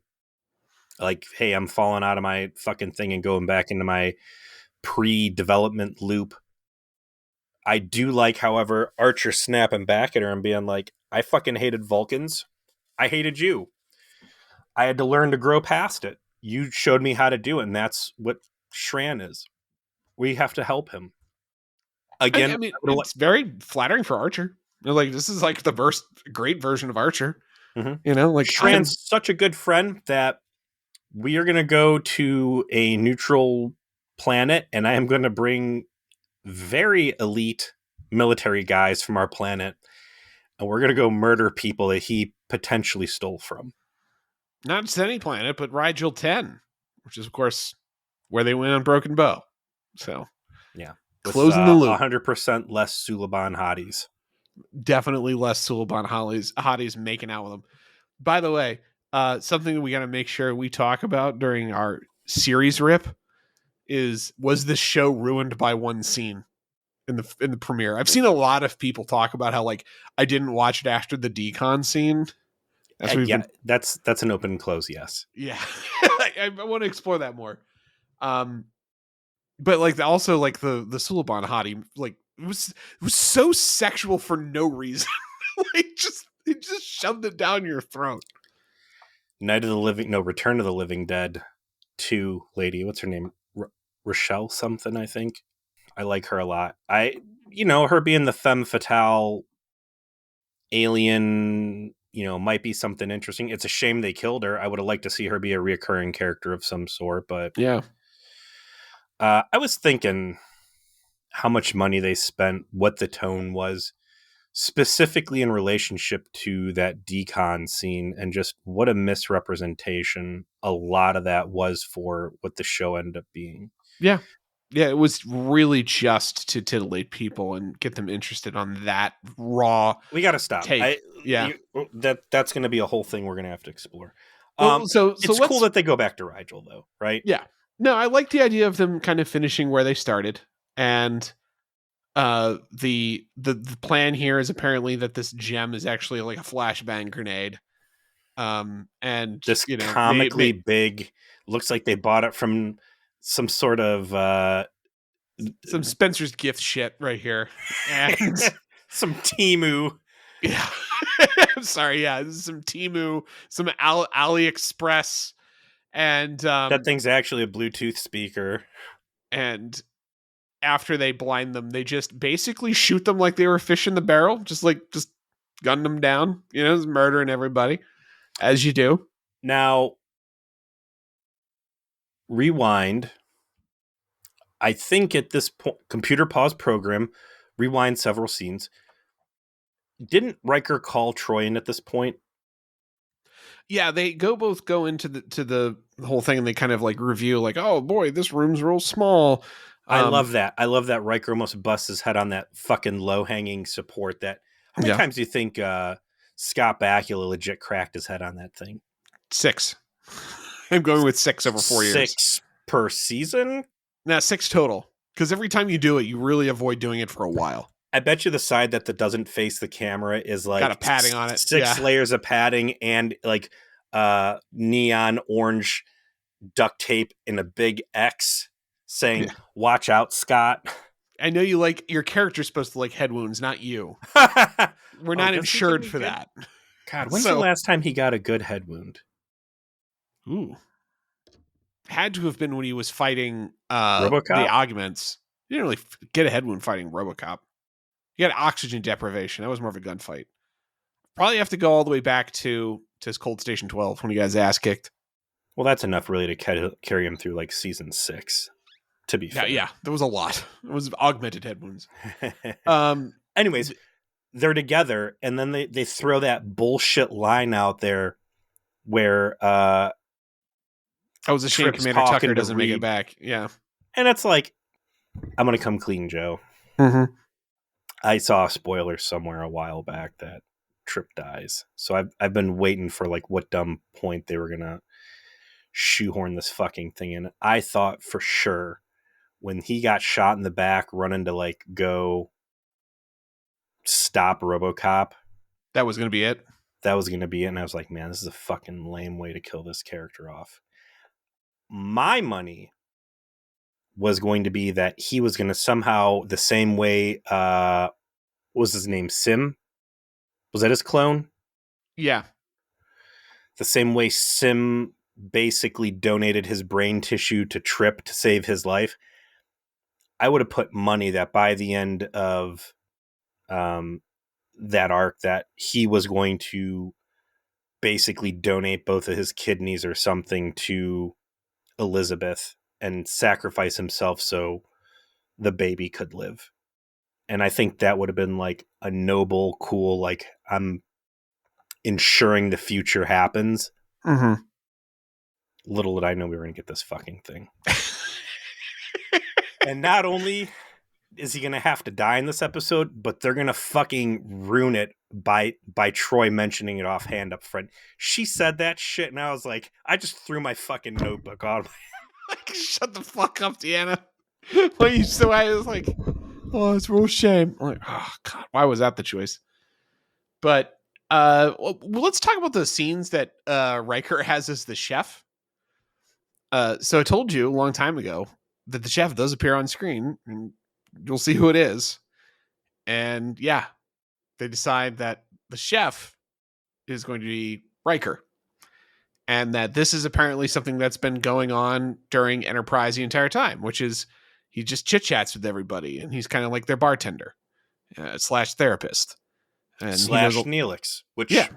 Like, hey, I'm falling out of my fucking thing and going back into my pre-development loop. I do like, however, Archer snapping back at her and being like, I fucking hated Vulcans. I hated you. I had to learn to grow past it. You showed me how to do it, and that's what Shran is. We have to help him. Again, I mean, it's very flattering for Archer. Like, this is like the great version of Archer. Mm-hmm. Like Shran's such a good friend that we are going to go to a neutral planet, and I am going to bring very elite military guys from our planet, and we're going to go murder people that he potentially stole from. Not just any planet, but Rigel 10, which is, of course, where they went on Broken Bow. So, yeah. Closing the loop. 100% less Suliban hotties. Definitely less Suliban hotties making out with them. By the way, something that we got to make sure we talk about during our series rip was this show ruined by one scene in the premiere? I've seen a lot of people talk about how, like, I didn't watch it after the decon scene. That's an open and close, yes. Yeah. I want to explore that more. But like also like the Suliban hottie, like it was so sexual for no reason. Like it just shoved it down your throat. Return of the Living Dead 2 lady. What's her name? Rochelle something, I think. I like her a lot. Her being the femme fatale alien, might be something interesting. It's a shame they killed her. I would have liked to see her be a reoccurring character of some sort, but yeah. I was thinking how much money they spent, what the tone was, specifically in relationship to that decon scene, and just what a misrepresentation a lot of that was for what the show ended up being. Yeah. Yeah, it was really just to titillate people and get them interested on that raw. We got to stop. Take. That's going to be a whole thing we're going to have to explore. So it's cool that they go back to Rigel, though, right? Yeah. No, I like the idea of them kind of finishing where they started, and the plan here is apparently that this gem is actually like a flashbang grenade. And this comically big, looks like they bought it from some sort of some Spencer's gift shit right here, and some Temu. Yeah, I'm sorry. Yeah, this is some Temu, some AliExpress, and that thing's actually a Bluetooth speaker. And after they blind them, they just basically shoot them like they were fish in the barrel, just gun them down, just murdering everybody, as you do. Now, rewind. I think at this point, computer pause program, rewind several scenes. Didn't Riker call Troy in at this point? Yeah, they both go into the whole thing, and they kind of like review, like, oh boy, this room's real small. I love that. I love that Riker almost busts his head on that fucking low-hanging support. How many times do you think Scott Bakula legit cracked his head on that thing? 6. I'm going with 6 over 4 years. 6 per season? No, 6 total. Because every time you do it, you really avoid doing it for a while. I bet you the side that doesn't face the camera is like got a padding on it. 6 layers of padding and like neon orange duct tape in a big X saying, watch out, Scott. I know you like, your character's supposed to like head wounds, not you. We're not insured for that. God, when's the last time he got a good head wound? Ooh. Had to have been when he was fighting RoboCop? The augments. He didn't really get a head wound fighting RoboCop. He had oxygen deprivation. That was more of a gunfight. Probably have to go all the way back to his Cold Station 12 when he got his ass kicked. Well, that's enough really to carry him through like season 6 to be fair. Yeah, there was a lot. It was augmented head wounds. Anyways, they're together, and then they throw that bullshit line out there where I was a shame Tripp's Commander talking Tucker to doesn't make it Reed. back. Yeah. And it's like, I'm going to come clean, Joe. Mm-hmm. I saw a spoiler somewhere a while back that Trip dies. So I've been waiting for like what dumb point they were going to shoehorn this fucking thing in. I thought for sure when he got shot in the back running to like go stop RoboCop, That was going to be it. that was going to be it. And I was like, man, this is a fucking lame way to kill this character off. My money was going to be that he was going to somehow, the same way, what was his name? Sim? Was that his clone? Yeah. The same way Sim basically donated his brain tissue to Trip to save his life. I would have put money that by the end of that arc that he was going to basically donate both of his kidneys or something to Elizabeth and sacrifice himself so the baby could live. And I think that would have been like a noble, cool, like I'm ensuring the future happens. Mm-hmm. Little did I know we were going to get this fucking thing. And not only is he going to have to die in this episode, but they're going to fucking ruin it by Troy mentioning it offhand up front. She said that shit, and I was like, I just threw my fucking notebook on. Shut the fuck up, Deanna. When you so I was like, oh, it's a real shame. I'm like, oh god, why was that the choice? But well, let's talk about the scenes that Riker has as the chef. So I told you a long time ago that the chef does appear on screen, and you'll see who it is. And yeah, they decide that the chef is going to be Riker. And that this is apparently something that's been going on during Enterprise the entire time, which is he just chit-chats with everybody, and he's kind of like their bartender slash therapist. And slash Neelix, which... Yeah,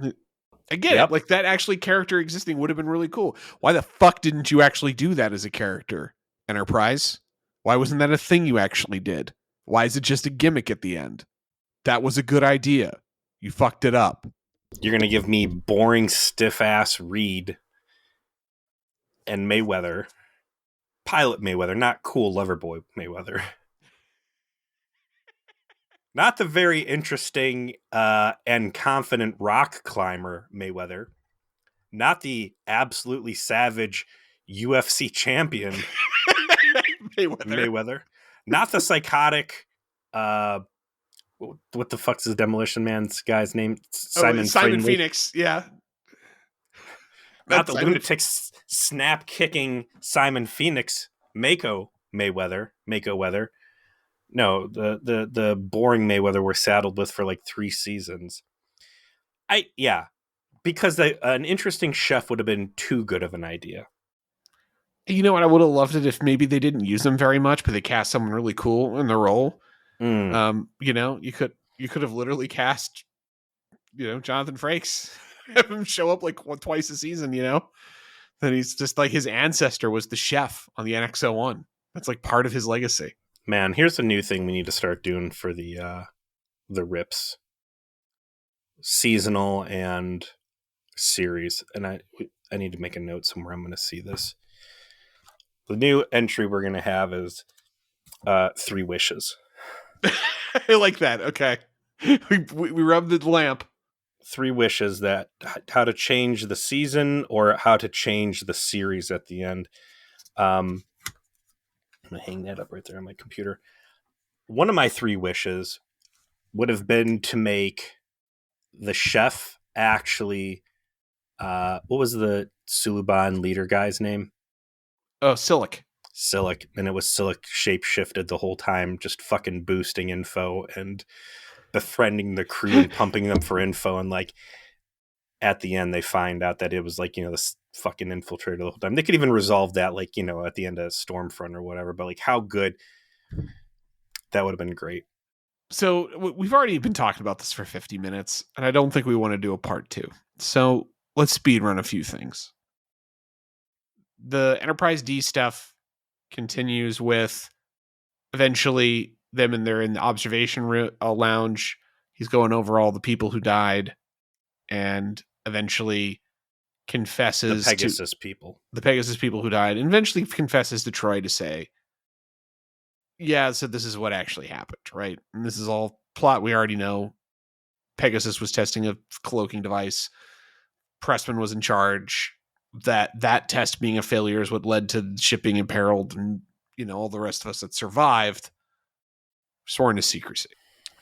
I get it. Like, that actually character existing would have been really cool. Why the fuck didn't you actually do that as a character, Enterprise? Why wasn't that a thing you actually did? Why is it just a gimmick at the end? That was a good idea. You fucked it up. You're going to give me boring, stiff-ass Reed and Mayweather. Pilot Mayweather, not cool lover boy Mayweather. Not the very interesting and confident rock climber Mayweather. Not the absolutely savage UFC champion Mayweather. Not the psychotic... what the fuck's the Demolition Man's guy's name? Simon Phoenix, yeah. Not the lunatic snap kicking Simon Phoenix, Mako Weather. No, the boring Mayweather we're saddled with for like 3 seasons. Because an interesting chef would have been too good of an idea. You know what? I would have loved it if maybe they didn't use him very much, but they cast someone really cool in the role. You know, you could have literally cast, Jonathan Frakes, have him show up like twice a season. That he's just like his ancestor was the chef on the NX-01. That's like part of his legacy. Man, here's a new thing we need to start doing for the rips, seasonal and series. And I need to make a note somewhere. I'm going to see this. The new entry we're going to have is 3 wishes. I like that. Okay. We rub the lamp. 3 wishes that how to change the season or how to change the series at the end. I'm going to hang that up right there on my computer. One of my 3 wishes would have been to make the chef actually, what was the Suliban leader guy's name? Oh, Silic. And it was Silic shape-shifted the whole time, just fucking boosting info and befriending the crew and pumping them for info. And like at the end, they find out that it was like, this fucking infiltrator the whole time. They could even resolve that, like, at the end of Stormfront or whatever. But like, how good that would have been great. So we've already been talking about this for 50 minutes, and I don't think we want to do a part 2. So let's speed run a few things. The Enterprise D stuff continues with eventually them and they're in the observation lounge. He's going over all the people who died and eventually confesses The to Pegasus people. the Pegasus people who died, and eventually confesses to Troy to say, yeah, so this is what actually happened, right? And this is all plot we already know. Pegasus was testing a cloaking device. Pressman was in charge. That test being a failure is what led to the ship being imperiled, and all the rest of us that survived sworn to secrecy.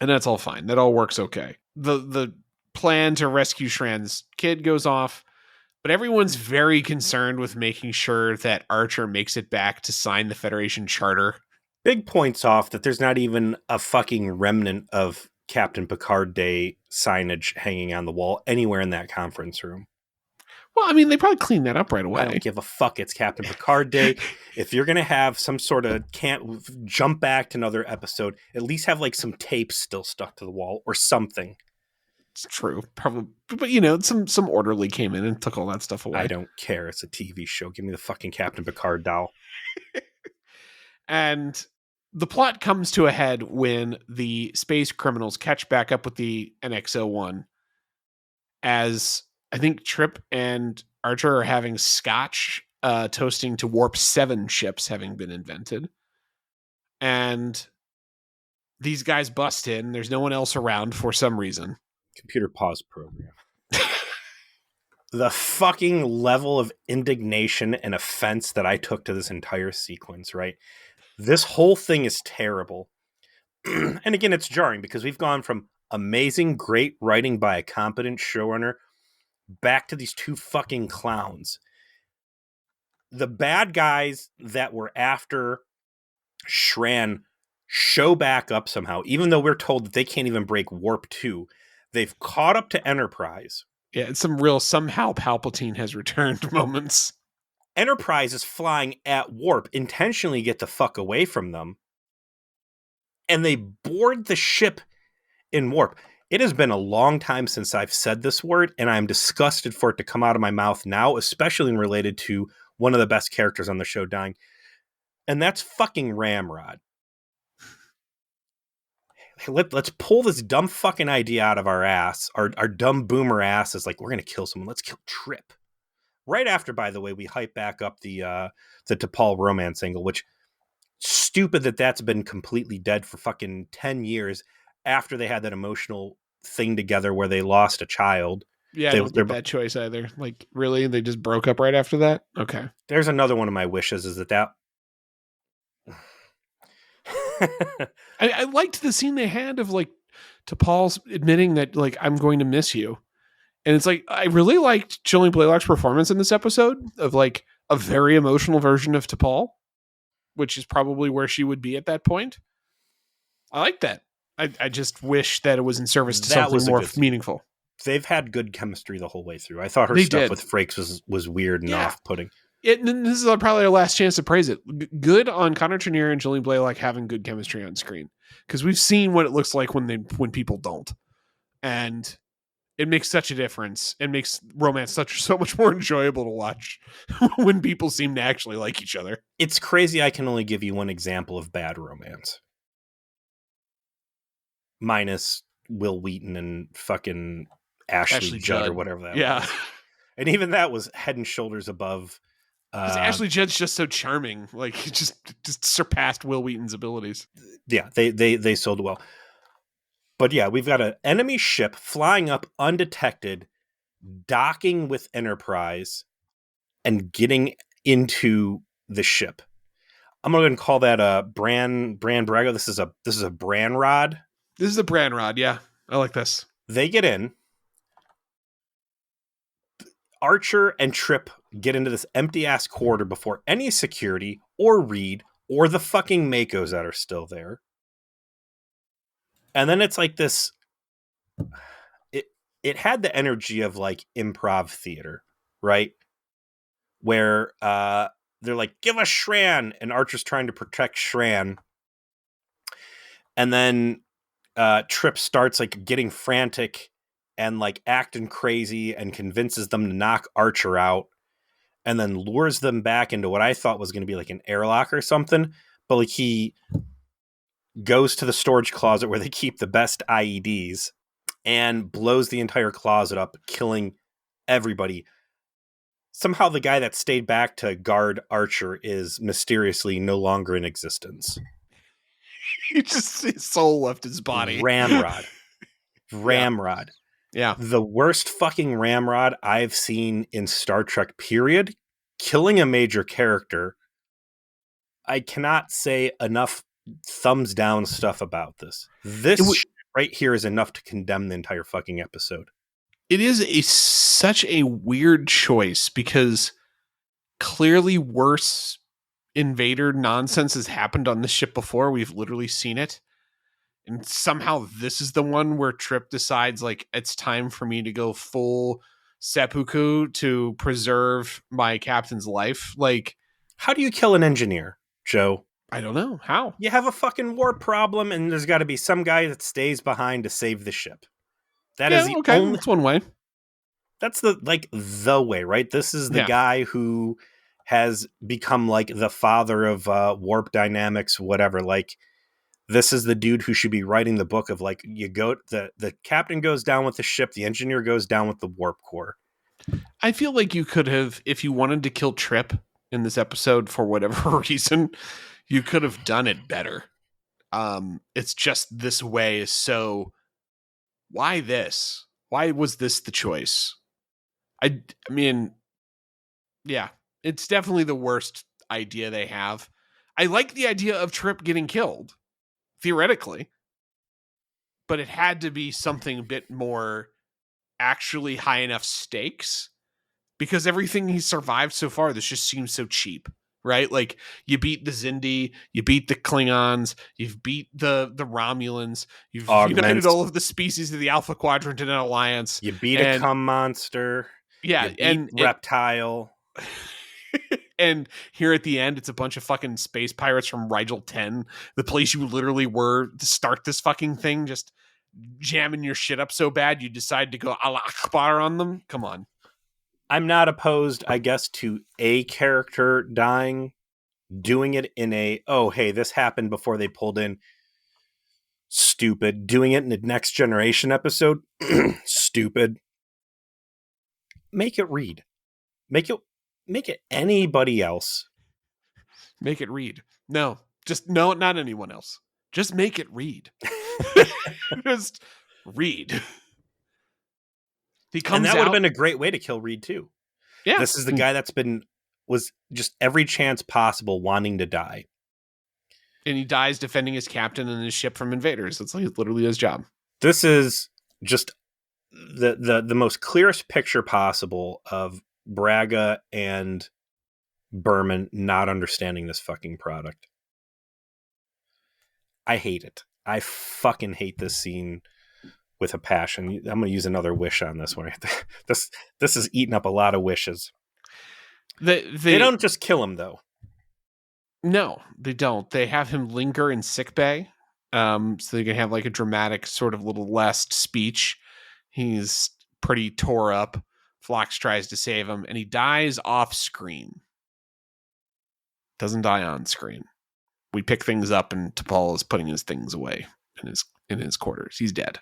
And that's all fine. That all works okay. The plan to rescue Shran's kid goes off, but everyone's very concerned with making sure that Archer makes it back to sign the Federation Charter. Big points off that there's not even a fucking remnant of Captain Picard Day signage hanging on the wall anywhere in that conference room. Well, I mean, they probably cleaned that up right away. I don't give a fuck. It's Captain Picard Day. If you're going to have some sort of can't jump back to another episode, at least have like some tape still stuck to the wall or something. It's true. Probably. But, some orderly came in and took all that stuff away. I don't care. It's a TV show. Give me the fucking Captain Picard doll. And the plot comes to a head when the space criminals catch back up with the NX-01 as I think Trip and Archer are having scotch toasting to Warp 7 ships having been invented. And these guys bust in. There's no one else around for some reason. Computer pause program. The fucking level of indignation and offense that I took to this entire sequence, right? This whole thing is terrible. And again, it's jarring because we've gone from amazing, great writing by a competent showrunner back to these two fucking clowns. The bad guys that were after Shran show back up somehow, even though we're told that they can't even break Warp 2. They've caught up to Enterprise. Yeah, it's some real somehow Palpatine has returned moments. Enterprise is flying at Warp, intentionally get the fuck away from them. And they board the ship in Warp. It has been a long time since I've said this word, and I'm disgusted for it to come out of my mouth now, especially related to one of the best characters on the show dying. And that's fucking Ramrod. Let's pull this dumb fucking idea out of our ass, our dumb boomer asses. Like, we're going to kill someone. Let's kill Trip. Right after, by the way, we hype back up the T'Pol romance angle, which stupid that's been completely dead for fucking 10 years after they had that emotional thing together where they lost a child. Yeah, I don't get that choice either. Like, really? They just broke up right after that? Okay. There's another one of my wishes is that I liked the scene they had of like T'Pol's admitting that like I'm going to miss you, and it's like I really liked Jillian Blaylock's performance in this episode of like a very emotional version of T'Pol, which is probably where she would be at that point. I like that. I just wish that it was in service to something more meaningful. They've had good chemistry the whole way through. I thought her stuff with Frakes was weird and off-putting. And this is probably our last chance to praise it. Good on Connor Trinneer and Jillian Blaylock having good chemistry on screen, because we've seen what it looks like when people don't, and it makes such a difference. It makes romance so much more enjoyable to watch when people seem to actually like each other. It's crazy. I can only give you one example of bad romance, minus Will Wheaton and fucking Ashley Judd or whatever that was. And even that was head and shoulders above. Because Ashley Judd's just so charming, like just surpassed Will Wheaton's abilities. Yeah, they sold well. But yeah, we've got an enemy ship flying up undetected, docking with Enterprise, and getting into the ship. I'm going to call that a Bran Braga. This is a Bran Rod. This is a Bran Rod. Yeah, I like this. They get in. Archer and Trip get into this empty ass corridor before any security or Reed or the fucking Makos that are still there. And then it's like this. It had the energy of like improv theater, right? Where they're like, "Give us Shran," and Archer's trying to protect Shran, and then Trip starts like getting frantic and like acting crazy and convinces them to knock Archer out. and then lures them back into what I thought was going to be like an airlock or something. But like he goes to the storage closet where they keep the best IEDs and blows the entire closet up, killing everybody. Somehow the guy that stayed back to guard Archer is mysteriously no longer in existence. His soul left his body. Ramrod. Yeah. The worst fucking Ramrod I've seen in Star Trek, period. Killing a major character. I cannot say enough thumbs down stuff about this. This right here is enough to condemn the entire fucking episode. It is such a weird choice because clearly worse invader nonsense has happened on this ship before. We've literally seen it. And somehow this is the one where Trip decides like it's time for me to go full seppuku to preserve my captain's life. Like, how do you kill an engineer, Joe? I don't know. How? You have a fucking war problem and there's got to be some guy that stays behind to save the ship. That is the only... That's one way. That's the way, right? This is the guy who has become like the father of warp dynamics, whatever. Like, this is the dude who should be writing the book of like, the captain goes down with the ship, the engineer goes down with the warp core. I feel like you could have, if you wanted to kill Trip in this episode for whatever reason, you could have done it better. It's just this way is so... Why this? Why was this the choice? I mean, yeah, it's definitely the worst idea they have. I like the idea of Trip getting killed, theoretically, but it had to be something a bit more actually high enough stakes because everything he survived so far, this just seems so cheap, right? Like you beat the Xindi, you beat the Klingons, you've beat the Romulans, you've united all of the species of the Alpha Quadrant in an alliance. You beat a cum monster. Yeah, and reptile. And here at the end, it's a bunch of fucking space pirates from Rigel 10, the place you literally were to start this fucking thing, just jamming your shit up so bad you decide to go Allah Akbar on them. Come on. I'm not opposed, I guess, to a character dying, doing it in a, oh, hey, this happened before they pulled in. Stupid. Doing it in the Next Generation episode. Stupid. Make it Reed. Make it anybody else. Make it Reed. No, not anyone else. Just make it Reed. Just Reed. He comes and that out. would have been a great way to kill Reed too. Yeah. This is the guy was just every chance possible wanting to die. And he dies defending his captain and his ship from invaders. That's like literally his job. This is just the most clearest picture possible of Braga and Berman not understanding this fucking product. I hate it. I fucking hate this scene with a passion. I'm going to use another wish on this one. This is eating up a lot of wishes. They don't just kill him though. No, they don't. They have him linger in sickbay, so they can have like a dramatic sort of little last speech. He's pretty tore up. Phlox tries to save him, and he dies off screen. Doesn't die on screen. We pick things up, and T'Pol is putting his things away in his quarters. He's dead.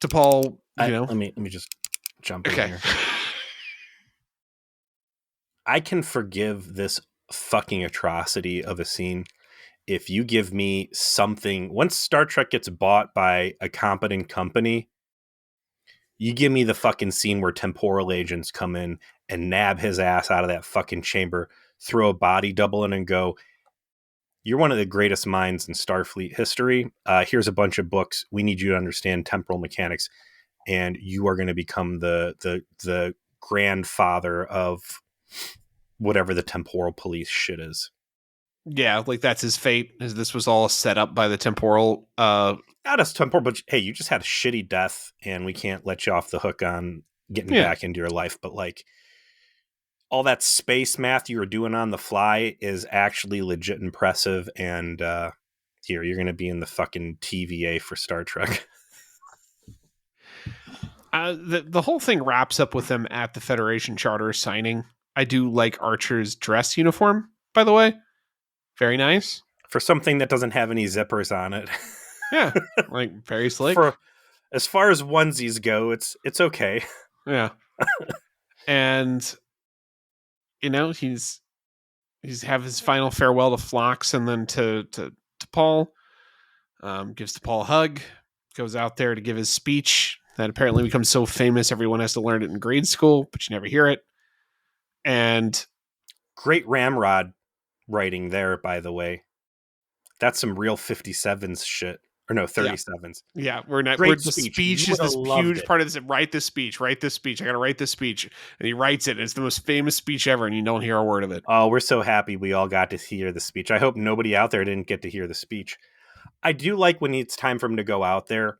T'Pol, let me just jump in here. I can forgive this fucking atrocity of a scene if you give me something. Once Star Trek gets bought by a competent company, you give me the fucking scene where temporal agents come in and nab his ass out of that fucking chamber, throw a body double in and go, you're one of the greatest minds in Starfleet history. Here's a bunch of books. We need you to understand temporal mechanics, and you are going to become the grandfather of whatever the temporal police shit is. Yeah, like that's his fate. As this was all set up by the temporal. Not as temporal, but hey, you just had a shitty death, and we can't let you off the hook on getting back into your life. But like, all that space math you were doing on the fly is actually legit impressive. And here, you're going to be in the fucking TVA for Star Trek. The whole thing wraps up with them at the Federation Charter signing. I do like Archer's dress uniform, by the way. Very nice. For something that doesn't have any zippers on it. Yeah, like very slick. For as far as onesies go, it's okay. Yeah. And he's have his final farewell to Phlox and then to Paul. Gives to Paul a hug, goes out there to give his speech that apparently becomes so famous everyone has to learn it in grade school, but you never hear it. And great ramrod writing there, by the way. That's some real 57s shit. Or no, 37s. Yeah, we're not. Great The speech. speech is this huge part of this. Write this speech. Write this speech. I got to write this speech, and he writes it. And it's the most famous speech ever, and you don't hear a word of it. Oh, we're so happy we all got to hear the speech. I hope nobody out there didn't get to hear the speech. I do like when it's time for him to go out there.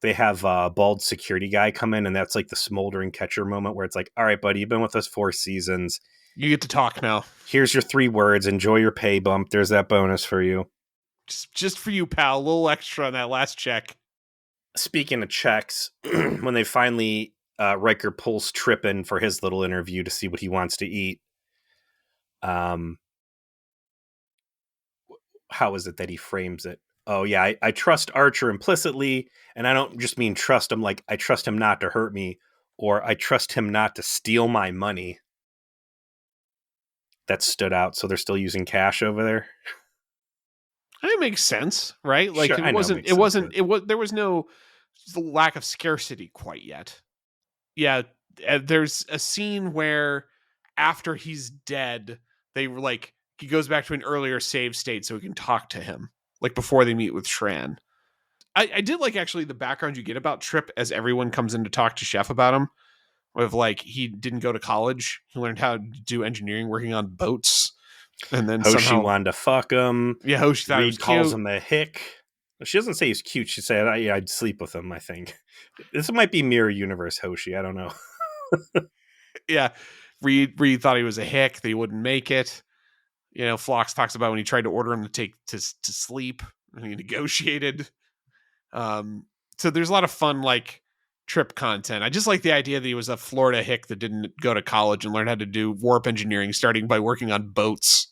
They have a bald security guy come in, and that's like the smoldering catcher moment where it's like, all right, buddy, you've been with us 4 seasons. You get to talk now. Here's your 3 words. Enjoy your pay bump. There's that bonus for you. Just for you, pal. A little extra on that last check. Speaking of checks, when they finally, Riker pulls Trip in for his little interview to see what he wants to eat. How is it that he frames it? Oh, yeah, I trust Archer implicitly, and I don't just mean trust him like I trust him not to hurt me, or I trust him not to steal my money. That stood out, so they're still using cash over there. It makes sense, right? Like sure, there was no lack of scarcity quite yet. Yeah, there's a scene where after he's dead, they were like, he goes back to an earlier save state so we can talk to him, like before they meet with Shran. I did like actually the background you get about Trip as everyone comes in to talk to Chef about him. With like, he didn't go to college. He learned how to do engineering working on boats. And then Hoshi wanted to fuck him. Yeah, Hoshi thought Reed he was calls cute. him a hick. She doesn't say he's cute. She said, I'd sleep with him, I think. This might be Mirror Universe Hoshi. I don't know. Yeah. Reed thought he was a hick. That he wouldn't make it. Phlox talks about when he tried to order him to take to sleep. And he negotiated. So there's a lot of fun, like, Trip content. I just like the idea that he was a Florida hick that didn't go to college and learn how to do warp engineering, starting by working on boats.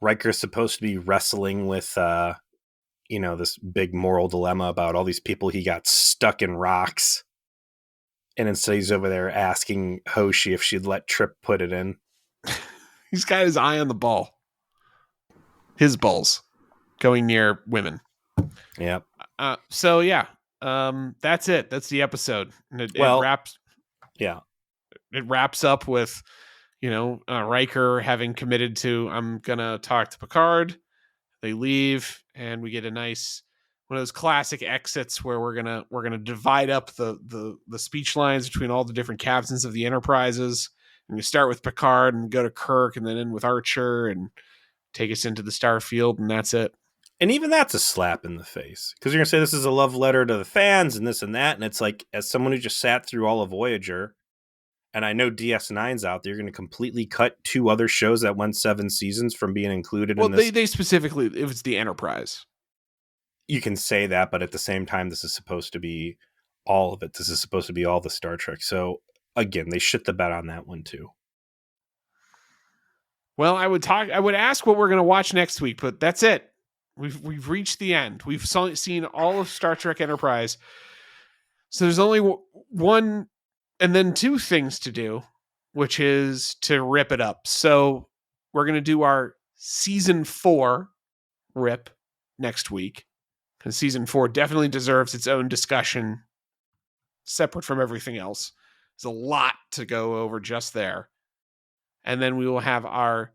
Riker's supposed to be wrestling with, this big moral dilemma about all these people he got stuck in rocks. And instead he's over there asking Hoshi if she'd let Trip put it in. He's got his eye on the ball. His balls going near women. Yep. So yeah. That's it. That's the episode. And it wraps. Yeah. It wraps up with, Riker having committed to, I'm going to talk to Picard. They leave and we get a nice, one of those classic exits where we're going to divide up the speech lines between all the different captains of the Enterprises. And you start with Picard and go to Kirk and then in with Archer and take us into the Starfield. And that's it. And even that's a slap in the face because you're going to say this is a love letter to the fans and this and that. And it's like, as someone who just sat through all of Voyager, and I know DS9's out there, you're going to completely cut 2 other shows that went 7 seasons from being included in this. Well, they specifically, it was the Enterprise. You can say that, but at the same time, this is supposed to be all of it. This is supposed to be all the Star Trek. So again, they shit the bed on that one too. Well, I would ask what we're going to watch next week, but that's it. We've reached the end. We've seen all of Star Trek Enterprise. So there's only one and then 2 things to do, which is to rip it up. So we're going to do our season 4 rip next week. Because season 4 definitely deserves its own discussion separate from everything else. There's a lot to go over just there. And then we will have our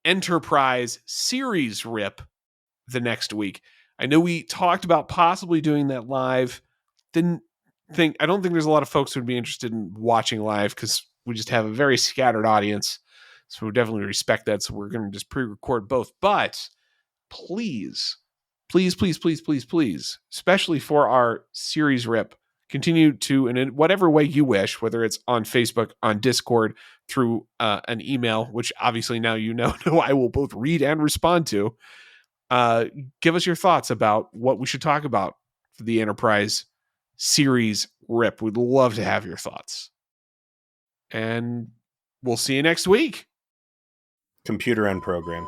Enterprise series rip the next week. I know we talked about possibly doing that live. I don't think there's a lot of folks who would be interested in watching live because we just have a very scattered audience. So we definitely respect that. So we're going to just pre-record both. But please, especially for our series rip, continue to, and in whatever way you wish, whether it's on Facebook, on Discord, through an email, which obviously now I will both read and respond to. Give us your thoughts about what we should talk about for the Enterprise series rip. We'd love to have your thoughts. And we'll see you next week. Computer End Program.